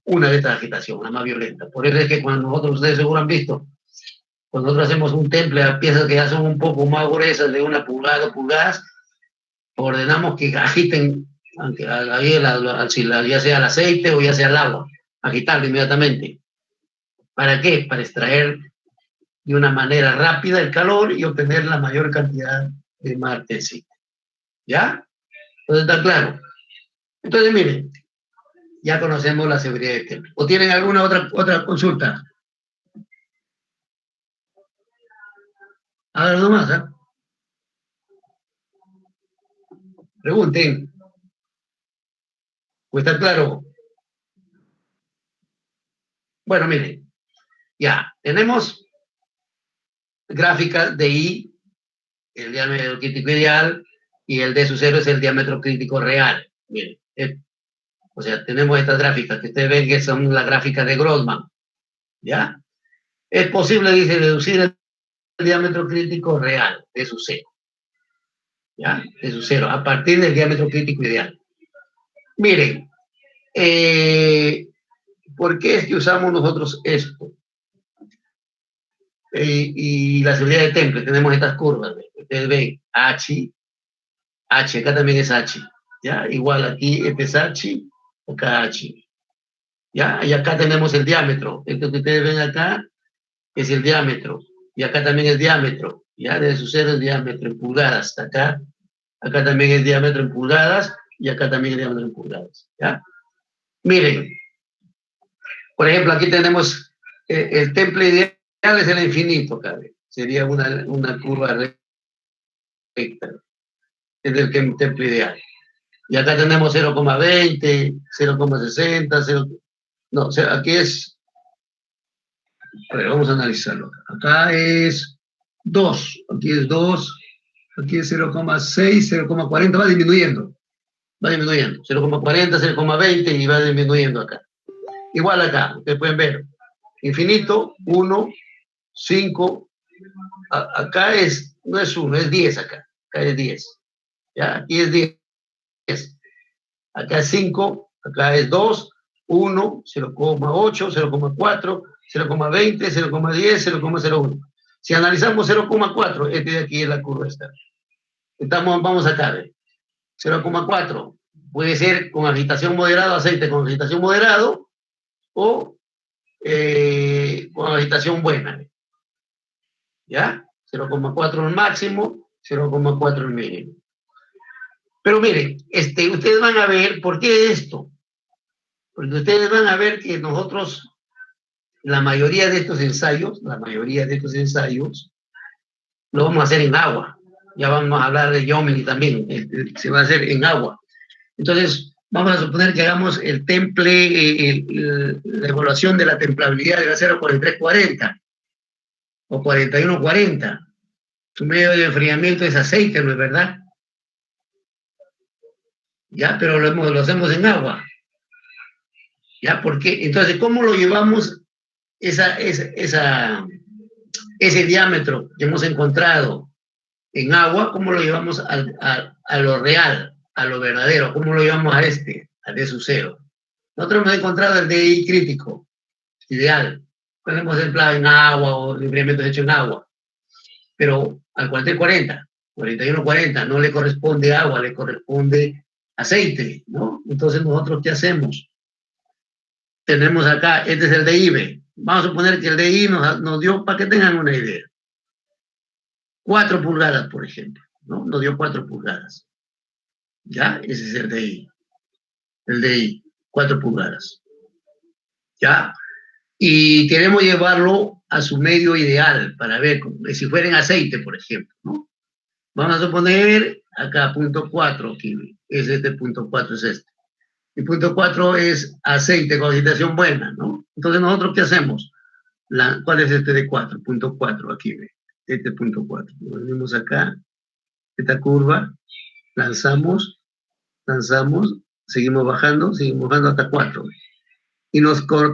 una de estas agitaciones, la más violenta. Por eso es que cuando ustedes seguro han visto, cuando nosotros hacemos un temple a piezas que ya son un poco más gruesas, de 1 pulgada, 2 pulgadas, ordenamos que agiten, ya sea el aceite o ya sea el agua, agitarlo inmediatamente. ¿Para qué? Para extraer de una manera rápida el calor y obtener la mayor cantidad de martensita. ¿Ya? Entonces está claro. Entonces, miren, ya conocemos la severidad del temple. ¿O tienen alguna otra consulta? A ver, nomás, ¿eh? Pregunten. ¿O está claro? Bueno, miren, ya, tenemos gráficas de I, el diámetro crítico ideal, y el D sub 0 es el diámetro crítico real. Miren, o sea, tenemos estas gráficas que ustedes ven que son la gráfica de Grossman. ¿Ya? Es posible, dice, deducir el diámetro crítico real, D sub 0. ¿Ya? D sub 0, a partir del diámetro crítico ideal. Miren, ¿por qué es que usamos nosotros esto? Y la severidad de temple, tenemos estas curvas. Ustedes ven, H, acá también es H. ¿Ya? Igual aquí este es H, acá H. ¿Ya? Y acá tenemos el diámetro. Esto que ustedes ven acá es el diámetro. Y acá también es diámetro. ¿Ya? De su cero es diámetro en pulgadas. Acá también es diámetro en pulgadas. Y acá también es diámetro en pulgadas. ¿Ya? Miren. Por ejemplo, aquí tenemos el temple ideal es el infinito, cabe. Sería una curva recta. Es el temple ideal. Y acá tenemos 0,20, 0,60, 0... No, aquí es... A ver, vamos a analizarlo. Acá es 2, aquí es 2, aquí es 0,6, 0,40, va disminuyendo. 0,40, 0,20 y va disminuyendo acá. Igual acá, ustedes pueden ver. Infinito, 1, 5, acá es, no es 1, es 10 acá. Acá es 10. ¿Ya? Aquí es 10. Acá es 5, acá es 2, 1, 0,8, 0,4, 0,20, 0,10, 0,01. Si analizamos 0,4, este de aquí es la curva esta. Vamos acá, ¿ve? 0,4 puede ser con agitación moderada, aceite con agitación moderado, o con agitación buena. ¿Ya? 0,4 el máximo, 0,4 el mínimo. Pero miren, ustedes van a ver por qué esto. Porque ustedes van a ver que nosotros, la mayoría de estos ensayos, lo vamos a hacer en agua. Ya vamos a hablar de Yomini también, se va a hacer en agua. Entonces, vamos a suponer que hagamos el temple, la evaluación de la templabilidad del acero 4340 o 4140. Su medio de enfriamiento es aceite, ¿no es verdad? Ya, pero lo hacemos en agua. ¿Ya? Porque, entonces, ¿cómo lo llevamos ese diámetro que hemos encontrado en agua? ¿Cómo lo llevamos a lo real, a lo verdadero? ¿Cómo lo llevamos al de su cero? Nosotros hemos encontrado el DI crítico, ideal. Lo hemos empleado en agua o enfriamientos hechos en agua. Pero al 4040, 4140, no le corresponde agua, le corresponde aceite, ¿no? Entonces, ¿nosotros qué hacemos? Tenemos acá, este es el DI. Vamos a suponer que el DI nos dio, para que tengan una idea, 4 pulgadas, por ejemplo, ¿no? Nos dio 4 pulgadas. ¿Ya? Ese es el DI. El DI, 4 pulgadas. ¿Ya? Y queremos llevarlo a su medio ideal para ver si fuera en aceite, por ejemplo, ¿no? Vamos a suponer acá punto 4, aquí, es punto 4 es este. Y punto 4 es aceite con agitación buena, ¿no? Entonces, ¿nosotros qué hacemos? ¿Cuál es este de 4? Punto 4, aquí ve. Este punto 4. Lo venimos acá, esta curva, lanzamos, seguimos bajando hasta 4. ¿Y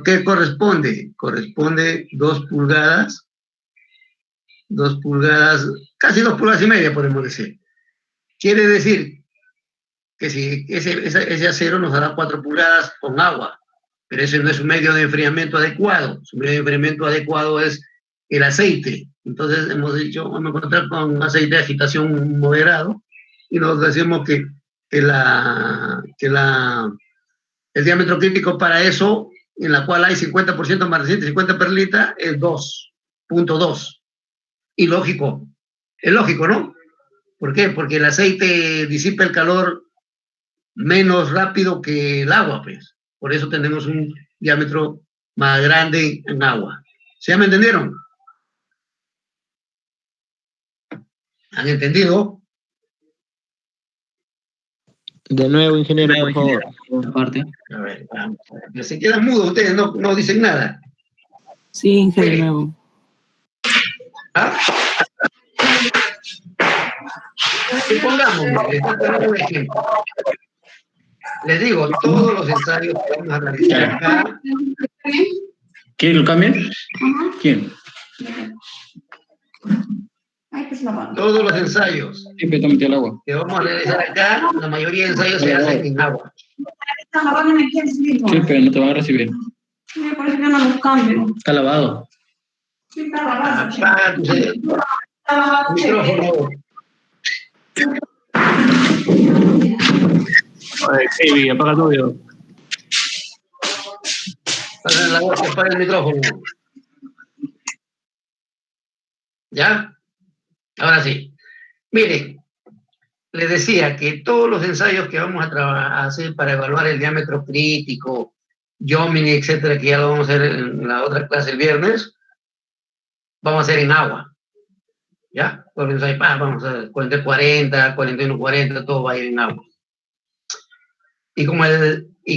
qué corresponde? Corresponde 2 pulgadas, casi 2 pulgadas y media, podemos decir. Quiere decir que si ese acero nos dará 4 pulgadas con agua, pero ese no es un medio de enfriamiento adecuado. Su medio de enfriamiento adecuado es el aceite. Entonces hemos dicho, vamos a encontrar con un aceite de agitación moderado y nos decimos que el diámetro crítico para eso, en la cual hay 50% más reciente, 50 perlita, es 2.2. Y lógico, es lógico, ¿no? ¿Por qué? Porque el aceite disipa el calor menos rápido que el agua, pues. Por eso tenemos un diámetro más grande en agua. ¿Sí me entendieron? ¿Han entendido? De nuevo, ingeniero, por favor. Aparte. A ver, vamos. Se quedan mudos ustedes, no dicen nada. Sí, ingeniero. ¿Ah? Supongamos, les voy a poner un ejemplo. Les digo, todos los ensayos que vamos a realizar acá. ¿Quién lo cambia? ¿Quién? Todos los ensayos Siempre está metido al agua. que vamos a realizar acá, la mayoría de ensayos se hacen en agua. Sí, pero no te van a recibir. Por eso yo no los cambio. Está lavado. Sí, está lavado. Apaga tu micrófono. Sí, apaga todo. Pásale la voz, apaga el micrófono. ¿Ya? Ahora sí. Miren, les decía que todos los ensayos que vamos a hacer para evaluar el diámetro crítico Yomini, etcétera, que ya lo vamos a hacer en la otra clase el viernes, vamos a hacer en agua. ¿Ya? Entonces ahí vamos a 40-40, 41-40, todo va a ir en agua. Y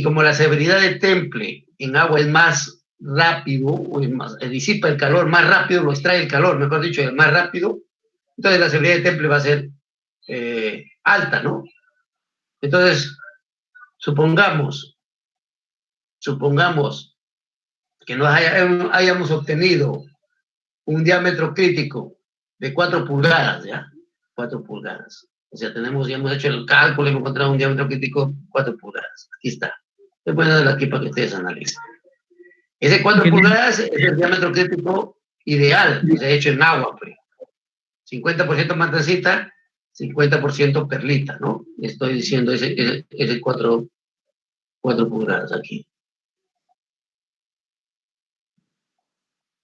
como la severidad de temple en agua es más rápido, o es más, disipa el calor más rápido, lo extrae el calor, mejor dicho, es más rápido, entonces la severidad de temple va a ser alta, ¿no? Entonces, supongamos que nos hayamos obtenido un diámetro crítico de 4 pulgadas, ¿ya? 4 pulgadas. O sea, ya hemos hecho el cálculo, hemos encontrado un diámetro crítico de 4 pulgadas. Aquí está. Les voy a dar aquí para que ustedes analicen. Ese 4 pulgadas es el diámetro crítico ideal, que se ha hecho en agua, pues. 50% mantecita, 50% perlita, ¿no? Estoy diciendo ese 4 pulgadas aquí.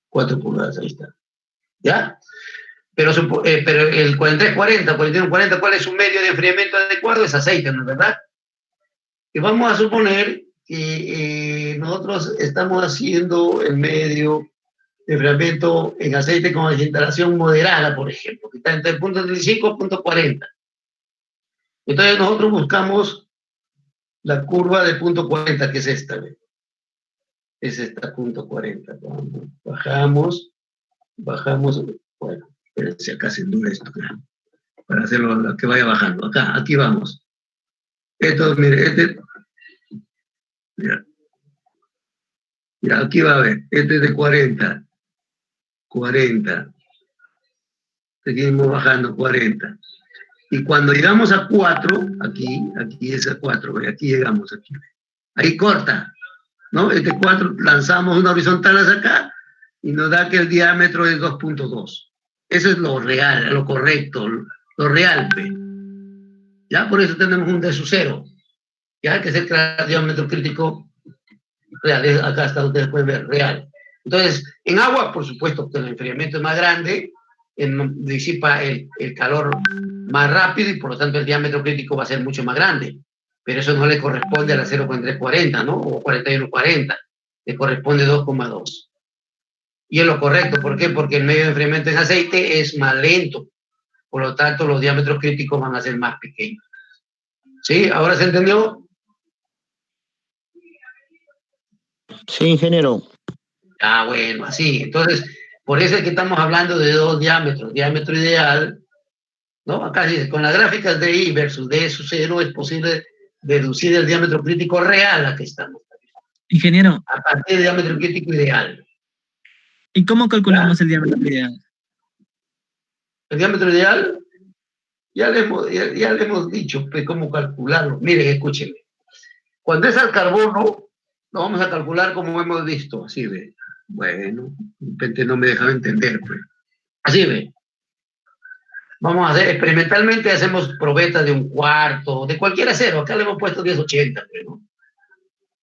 4 pulgadas, ahí está. ¿Ya? Pero el 43-40, 41-40, ¿cuál es su medio de enfriamiento adecuado? Es aceite, ¿no es verdad? Y vamos a suponer que nosotros estamos haciendo el medio de enfriamiento en aceite con instalación moderada, por ejemplo, que está entre el punto 35 y punto 40. Entonces nosotros buscamos la curva de punto 40, que es esta, ¿ve? Es esta, punto 40. Bajamos, bueno, espérense, acá se endure esto, para hacerlo que vaya bajando. Acá, aquí vamos. Esto, mire, mira, aquí va a ver, este es de 40. Seguimos bajando 40. Y cuando llegamos a 4, aquí es a 4, aquí llegamos, aquí. Ahí corta, ¿no? Este 4 lanzamos una horizontal hacia acá y nos da que el diámetro es 2.2. Eso es lo real, lo correcto, lo real, ¿ve? Ya por eso tenemos un D sub 0. Ya que es el diámetro crítico real. Acá está, ustedes pueden ver, real. Entonces, en agua, por supuesto, que el enfriamiento es más grande, disipa el calor más rápido y por lo tanto el diámetro crítico va a ser mucho más grande. Pero eso no le corresponde a la 0.340, ¿no? O 41-40. Le corresponde 2.2. Y es lo correcto. ¿Por qué? Porque el medio de enfriamiento en aceite es más lento. Por lo tanto, los diámetros críticos van a ser más pequeños. ¿Sí? ¿Ahora se entendió? Sí, ingeniero. Ah, bueno, así. Entonces, por eso es que estamos hablando de 2 diámetros. Diámetro ideal, ¿no? Acá dice, con las gráficas de I versus D sub 0 es posible deducir el diámetro crítico real a que estamos. Ingeniero. A partir del diámetro crítico ideal. ¿Y cómo calculamos el diámetro ideal? El diámetro ideal, ya le hemos dicho pues, cómo calcularlo. Miren, escúchenme. Cuando es al carbono, lo vamos a calcular como hemos visto. Así ve. Bueno, de repente no me dejaba entender. Pues. Así ve. Vamos a hacer, experimentalmente hacemos probetas de 1/4, de cualquier acero. Acá le hemos puesto 1080, ¿no?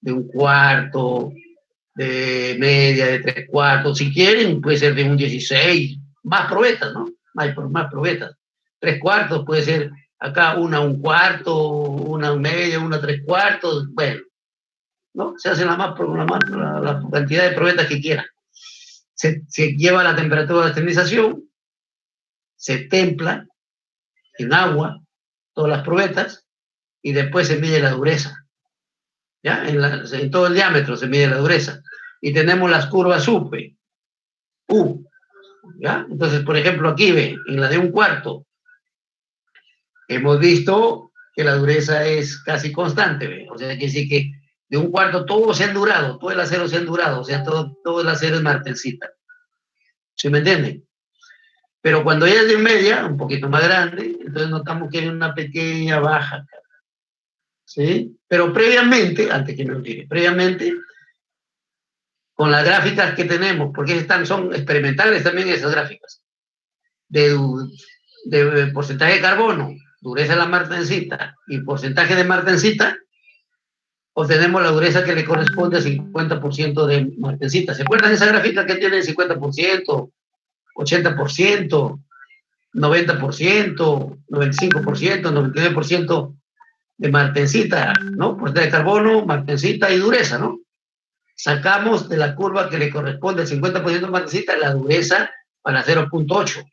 De 1/4, de media, de 3/4. Si quieren, puede ser de 1/16. Más probetas, ¿no? Más probetas. 3/4 puede ser acá 1/4, 1/media, 1/3. Bueno, ¿no? Se hace la cantidad de probetas que quieran. Se lleva la temperatura de esterilización, se templa en agua todas las probetas y después se mide la dureza. ¿Ya? En todo el diámetro se mide la dureza. Y tenemos las curvas U. ¿Ya? Entonces, por ejemplo, aquí ve, en la de 1/4, hemos visto que la dureza es casi constante. ¿Ve? O sea, quiere decir que de 1/4 todo se ha endurado, todo el acero se ha endurado, o sea, todo el acero es martensita. ¿Sí me entienden? Pero cuando ya es de media, un poquito más grande, entonces notamos que hay una pequeña baja. ¿Sí? Pero previamente, antes que me olvide, previamente, con las gráficas que tenemos, porque son experimentales también esas gráficas, de porcentaje de carbono, dureza de la martensita y porcentaje de martensita, obtenemos la dureza que le corresponde al 50% de martensita. ¿Se acuerdan de esa gráfica que tiene 50%, 80%, 90%, 95%, 99% de martensita, ¿no? Porcentaje de carbono, martensita y dureza, ¿no? sacamos de la curva que le corresponde el 50% martensita la dureza para 0.8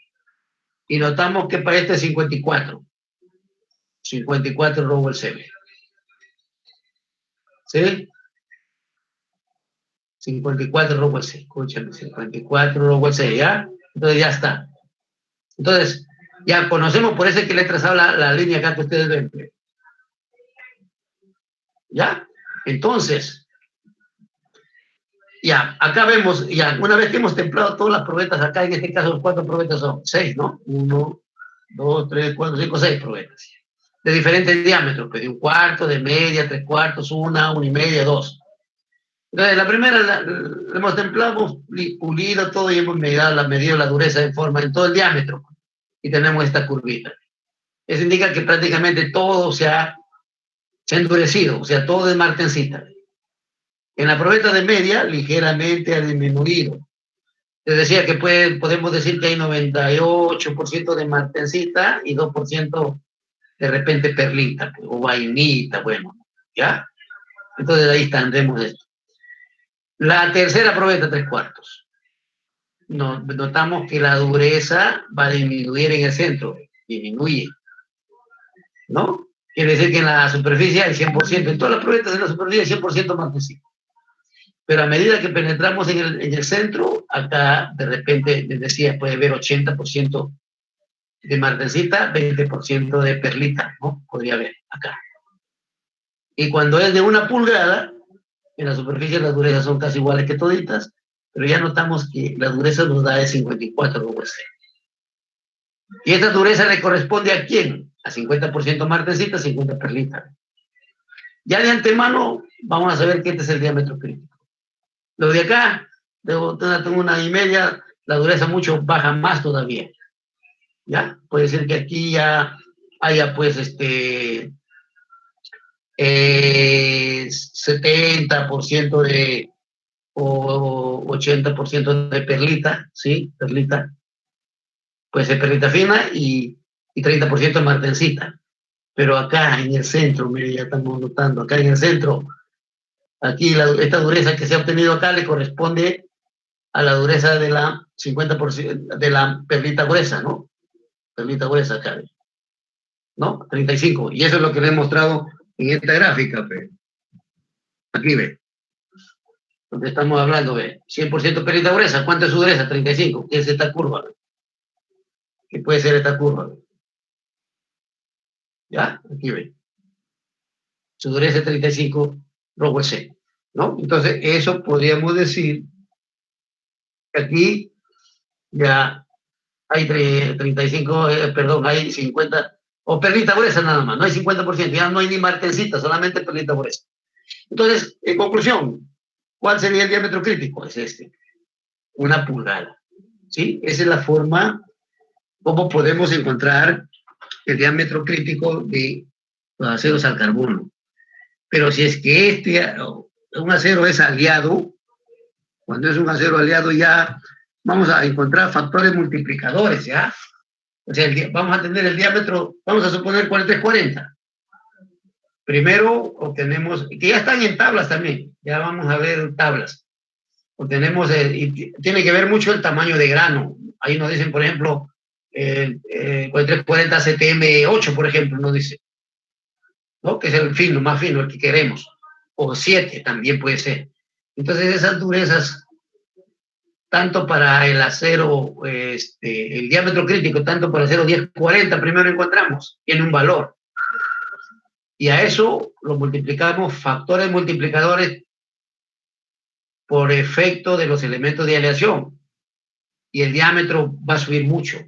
y notamos que para este es 54 robo el CB. ¿Sí? 54 robo el C, escúchame, 54 robo el C, ¿ya? Entonces ya está. Entonces, ya conocemos, por eso es que le he trazado la línea acá que ustedes ven. ¿Ya? Entonces, ya, acá vemos, ya, una vez que hemos templado todas las probetas acá, en este caso, ¿cuántas probetas son? 6, ¿no? 1, 2, 3, 4, 5, 6 probetas. De diferentes diámetros, pues de 1/4, de media, 3/4, 1, 1,5, 2. Entonces, la primera la hemos templado, hemos pulido todo y hemos medido la dureza de forma en todo el diámetro. Y tenemos esta curvita. Eso indica que prácticamente todo se ha endurecido, o sea, todo es martensita. En la probeta de media, ligeramente ha disminuido. Les decía que podemos decir que hay 98% de martensita y 2% de repente perlita, o vainita, bueno, ¿ya? Entonces ahí tendremos esto. La tercera probeta, 3/4. Notamos que la dureza va a disminuir en el centro, disminuye, ¿no? Quiere decir que en la superficie hay 100%, en todas las probetas de la superficie hay 100% martensita. Pero a medida que penetramos en el centro, acá de repente, les decía, puede haber 80% de martensita, 20% de perlita, ¿no? Podría haber acá. Y cuando es de 1 pulgada, en la superficie las durezas son casi iguales que toditas, pero ya notamos que la dureza nos da de 54 UC. ¿Y esta dureza le corresponde a quién? A 50% martensita, 50 perlita. Ya de antemano vamos a saber que este es el diámetro crítico. Lo de acá, tengo 1,5, la dureza mucho baja más todavía. ¿Ya? Puede ser que aquí ya haya pues 70% de o 80% de perlita, ¿sí? Perlita. Puede ser perlita fina y 30% de martensita. Pero acá en el centro, mire, ya estamos notando, acá en el centro, aquí esta dureza que se ha obtenido acá le corresponde a la dureza de la 50% de la perlita gruesa, ¿no? Perlita gruesa acá, ¿no? 35. Y eso es lo que le he mostrado en esta gráfica, pe. Aquí ve. Donde estamos hablando, ve. 100% perlita gruesa. ¿Cuánto es su dureza? 35. ¿Qué es esta curva? Ve? ¿Qué puede ser esta curva? Ve? ¿Ya? Aquí ve. Su dureza es 35 rojo C, ¿no? Entonces, eso podríamos decir que aquí ya hay 35, perdón, hay 50, o perlita gruesa nada más, no hay 50%, ya no hay ni martensita, solamente perlita gruesa. Entonces, en conclusión, ¿cuál sería el diámetro crítico? Es este, 1 pulgada, ¿sí? Esa es la forma como podemos encontrar el diámetro crítico de los aceros al carbono. Pero si es que un acero es aliado, cuando es un acero aliado ya vamos a encontrar factores multiplicadores, ¿ya? O sea, vamos a tener el diámetro, vamos a suponer 4340. Primero obtenemos, que ya están en tablas también, ya vamos a ver tablas. Obtenemos, y tiene que ver mucho el tamaño de grano. Ahí nos dicen, por ejemplo, 4340 CTM8, por ejemplo, nos dice, ¿no? Que es el fino, más fino, el que queremos. O 7 también puede ser. Entonces esas durezas, tanto para el acero, el diámetro crítico, tanto para el acero 1040, primero encontramos, tiene un valor. Y a eso lo multiplicamos, factores multiplicadores por efecto de los elementos de aleación. Y el diámetro va a subir mucho,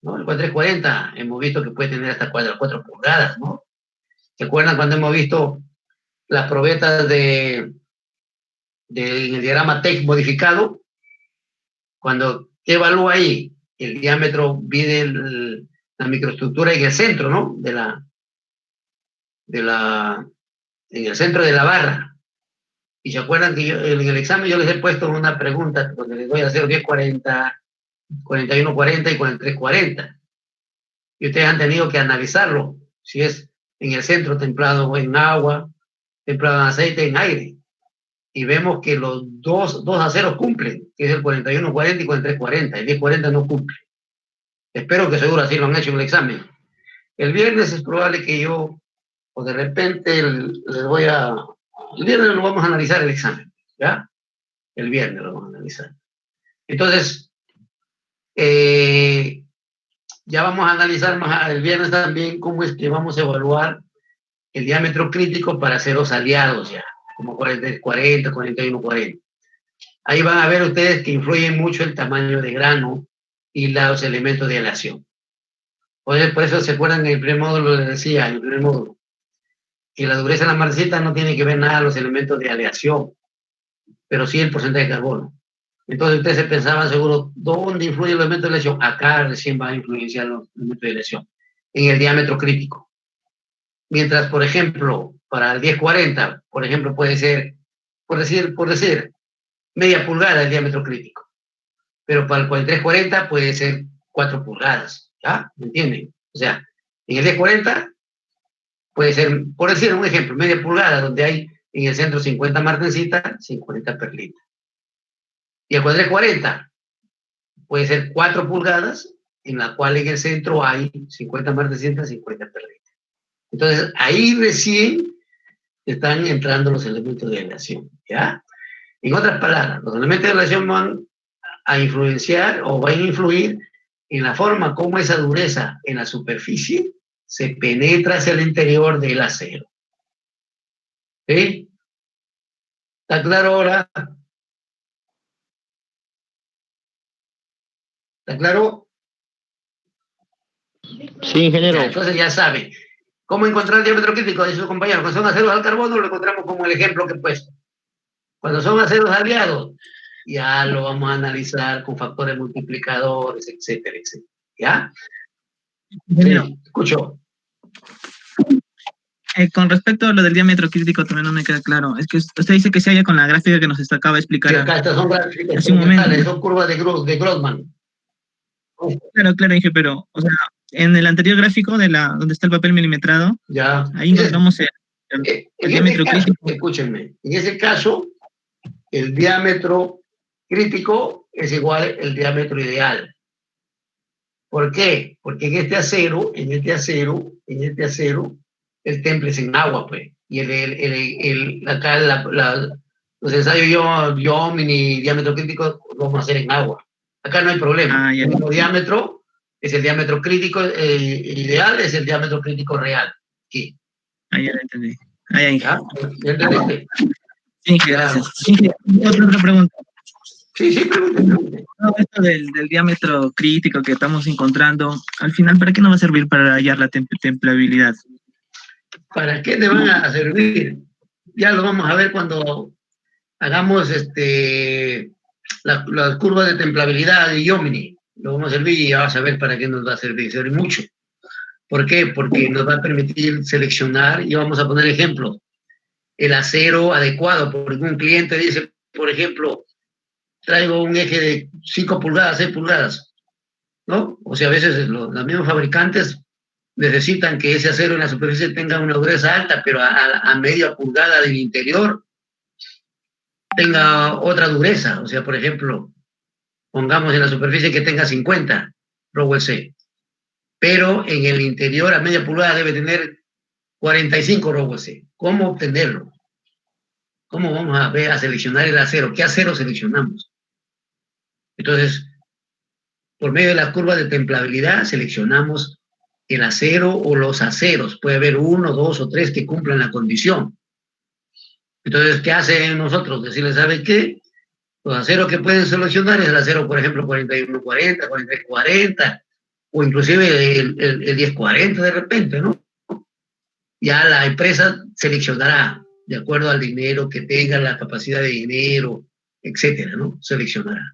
¿no? El 4340 hemos visto que puede tener hasta 4 pulgadas, ¿no? ¿Se acuerdan cuando hemos visto las probetas en el diagrama TEC modificado? Cuando te evalúa ahí, el diámetro mide la microestructura en el centro, ¿no? En el centro de la barra. Y se acuerdan que en el examen yo les he puesto una pregunta donde les voy a hacer 1040, 4140 y 4340. Y ustedes han tenido que analizarlo, si es en el centro templado en agua, templado en aceite, en aire. y vemos que los dos aceros cumplen, que es el 4140 y 4340, el 1040 no cumple. Espero que seguro así lo han hecho en el examen. El viernes es probable que yo, o de repente les voy a... El viernes lo vamos a analizar el examen, ¿ya? El viernes lo vamos a analizar. Entonces, ya vamos a analizar más el viernes también cómo es que vamos a evaluar el diámetro crítico para aceros aliados ya, como 40, 41, 40. Ahí van a ver ustedes que influye mucho el tamaño de grano y los elementos de aleación. Por eso se acuerdan en el primer módulo, les decía, en el primer módulo, que la dureza de la marcita no tiene que ver nada los elementos de aleación, pero sí el porcentaje de carbono. Entonces ustedes se pensaban seguro, ¿dónde influye el elemento de aleación? Acá recién va a influenciar los elementos de aleación, en el diámetro crítico. Mientras, por ejemplo, para el 1040, por ejemplo, puede ser, por decir, media pulgada el diámetro crítico. Pero para el 4340 puede ser 4 pulgadas, ¿ya? ¿Me entienden? O sea, en el 1040 puede ser, por decir un ejemplo, media pulgada, donde hay en el centro 50 martencitas, 50 perlitas. Y el 4340 puede ser 4 pulgadas, en la cual en el centro hay 50 martencitas, 50 perlitas. Entonces, ahí recién están entrando los elementos de aleación, ¿ya? En otras palabras, los elementos de aleación van a influenciar o van a influir en la forma como esa dureza en la superficie se penetra hacia el interior del acero. ¿Sí? ¿Está claro ahora? ¿Está claro? Sí, ingeniero. Entonces ya saben. ¿Cómo encontrar el diámetro crítico de sus compañeros? Cuando son aceros al carbono, lo encontramos como el ejemplo que he puesto. Cuando son aceros aliados, ya lo vamos a analizar con factores multiplicadores, etcétera, etcétera. ¿Ya? Sí, escucho. Con respecto a lo del diámetro crítico, también no me queda claro. Es que usted dice que se halla con la gráfica que nos acaba de explicar. Sí, acá estas son gráficas, hace un momento. son curvas de Grossman. Claro, dije, pero, o sea, en el anterior gráfico de donde está el papel milimetrado, ya. Ahí encontramos el diámetro crítico. Escúchenme, en ese caso, el diámetro crítico es igual al diámetro ideal. ¿Por qué? Porque en este acero, el temple es en agua, pues. Y acá los ensayos Yomini, diámetro crítico, lo vamos a hacer en agua. Acá no hay problema. El mismo diámetro es el diámetro crítico ideal, es el diámetro crítico real. Aquí. Ahí ya lo entendí. Ahí. ¿Ya? ¿Ya entendiste? Sí, gracias. Sí, otra pregunta. Sí, pregunte. Todo esto del diámetro crítico que estamos encontrando, al final, ¿para qué nos va a servir para hallar la templabilidad? ¿Para qué te van a servir? Ya lo vamos a ver cuando hagamos las curvas de templabilidad de Yomini. Lo vamos a servir y ya vas a ver para qué nos va a servir. Servir mucho. ¿Por qué? Porque nos va a permitir seleccionar, y vamos a poner ejemplos, el acero adecuado. Porque un cliente dice, por ejemplo, traigo un eje de 5 pulgadas, 6 pulgadas, ¿no? O sea, a veces los mismos fabricantes necesitan que ese acero en la superficie tenga una dureza alta, pero a media pulgada del interior tenga otra dureza. O sea, por ejemplo, pongamos en la superficie que tenga 50 Rowell C, pero en el interior a media pulgada debe tener 45 Rowell C. ¿Cómo obtenerlo? ¿Cómo vamos a seleccionar el acero? ¿Qué acero seleccionamos? Entonces, por medio de las curvas de templabilidad seleccionamos el acero o los aceros. Puede haber 1, 2 o 3 que cumplan la condición. Entonces, ¿qué hacen nosotros? Decirles, ¿sabe qué? Los aceros que pueden seleccionar es el acero, por ejemplo, 4140, 4340, o inclusive el 1040 de repente, ¿no? Ya la empresa seleccionará de acuerdo al dinero que tenga, la capacidad de dinero, etcétera, ¿no? Seleccionará.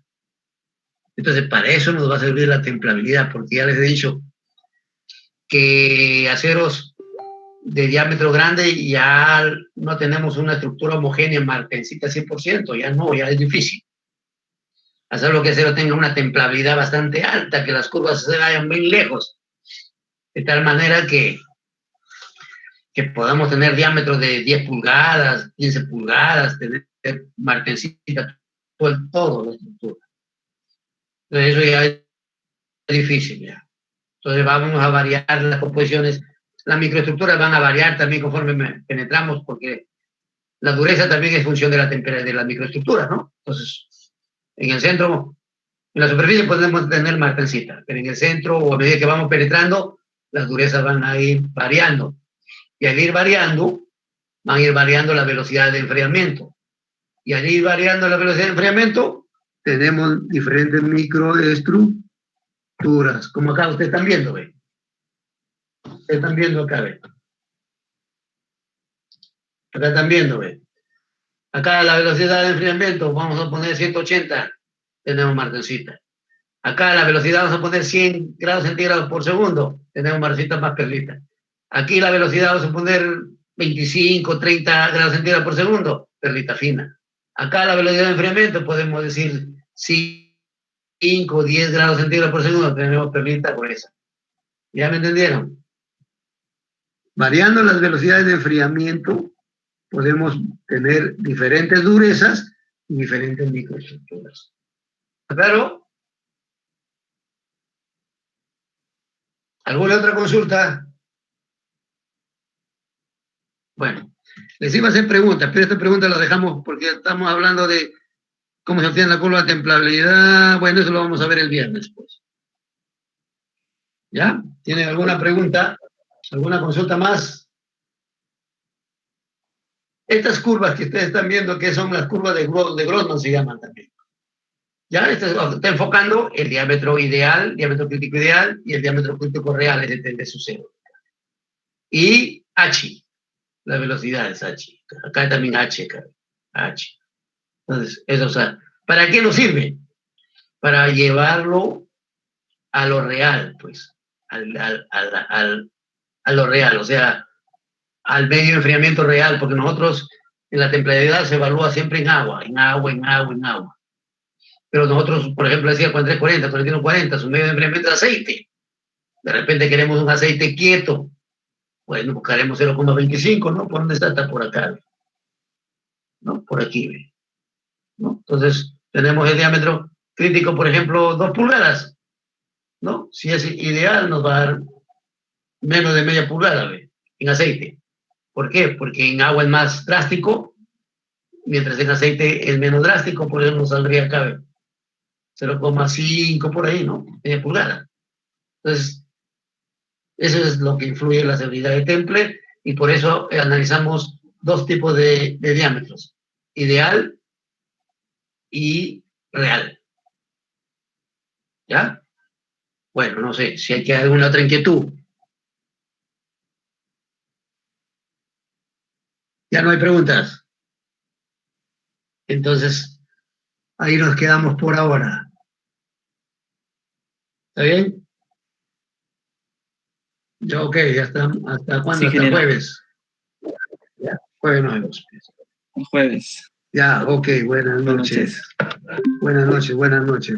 Entonces, para eso nos va a servir la templabilidad, porque ya les he dicho que aceros de diámetro grande ya no tenemos una estructura homogénea martencita 100%, ya no, ya es difícil. Hacerlo que acero tenga una templabilidad bastante alta, que las curvas se vayan bien lejos, de tal manera que podamos tener diámetros de 10 pulgadas, 15 pulgadas, tener martensita todo la estructura. Entonces eso ya es difícil ya. Entonces vamos a variar las composiciones. Las microestructuras van a variar también conforme penetramos, porque la dureza también es función de la temperatura de la microestructura, ¿no? Entonces, en el centro, en la superficie podemos tener martensita, pero en el centro, o a medida que vamos penetrando, las durezas van a ir variando. Y al ir variando, van a ir variando la velocidad de enfriamiento. Y al ir variando la velocidad de enfriamiento, tenemos diferentes microestructuras, como acá ustedes están viendo, ¿ve? Ustedes están viendo acá, ¿ve? Acá están viendo, ¿ve? Acá la velocidad de enfriamiento, vamos a poner 180, tenemos martensita. Acá la velocidad vamos a poner 100 grados centígrados por segundo, tenemos martensita más perlita. Aquí la velocidad vamos a poner 25, 30 grados centígrados por segundo, perlita fina. Acá la velocidad de enfriamiento podemos decir 5, 10 grados centígrados por segundo, tenemos perlita gruesa. ¿Ya me entendieron? Variando las velocidades de enfriamiento, podemos tener diferentes durezas y diferentes microestructuras. ¿Claro? ¿Alguna otra consulta? Bueno, les iba a hacer preguntas, pero esta pregunta la dejamos porque estamos hablando de cómo se obtiene la curva de templabilidad. Bueno, eso lo vamos a ver el viernes, pues. ¿Ya? ¿Tienen alguna pregunta? ¿Alguna consulta más? Estas curvas que ustedes están viendo, que son las curvas de Grossman, se llaman también. Ya está enfocando el diámetro ideal, diámetro crítico ideal, y el diámetro crítico real, es de su cero. Y H, la velocidad es H. Acá también H, acá. H. Entonces, eso, o sea, ¿para qué nos sirve? Para llevarlo a lo real, pues, a lo real, o sea, al medio de enfriamiento real, porque nosotros en la templabilidad se evalúa siempre en agua. Pero nosotros, por ejemplo, decía 4340, 4140, su medio de enfriamiento es aceite. De repente queremos un aceite quieto. Bueno, buscaremos 0,25, ¿no? ¿Por dónde está? Está por acá, ¿no? Por aquí, ¿no? Entonces, tenemos el diámetro crítico, por ejemplo, 2 pulgadas, ¿no? Si es ideal, nos va a dar menos de media pulgada, ¿ve? En aceite. ¿Por qué? Porque en agua es más drástico, mientras en aceite es menos drástico, por eso nos saldría acá 0,5 por ahí, ¿no? Media pulgada. Entonces, eso es lo que influye en la seguridad de temple, y por eso analizamos dos tipos de diámetros, ideal y real. ¿Ya? Bueno, no sé, si hay alguna otra inquietud. ¿Ya no hay preguntas? Entonces, ahí nos quedamos por ahora. ¿Está bien? Ya, ok, ya está. ¿Hasta cuándo? Sí, hasta ingeniero. jueves. Ya, jueves nos vemos. El jueves. Ya, ok, buenas Buenas noches. Buenas noches, buenas noches.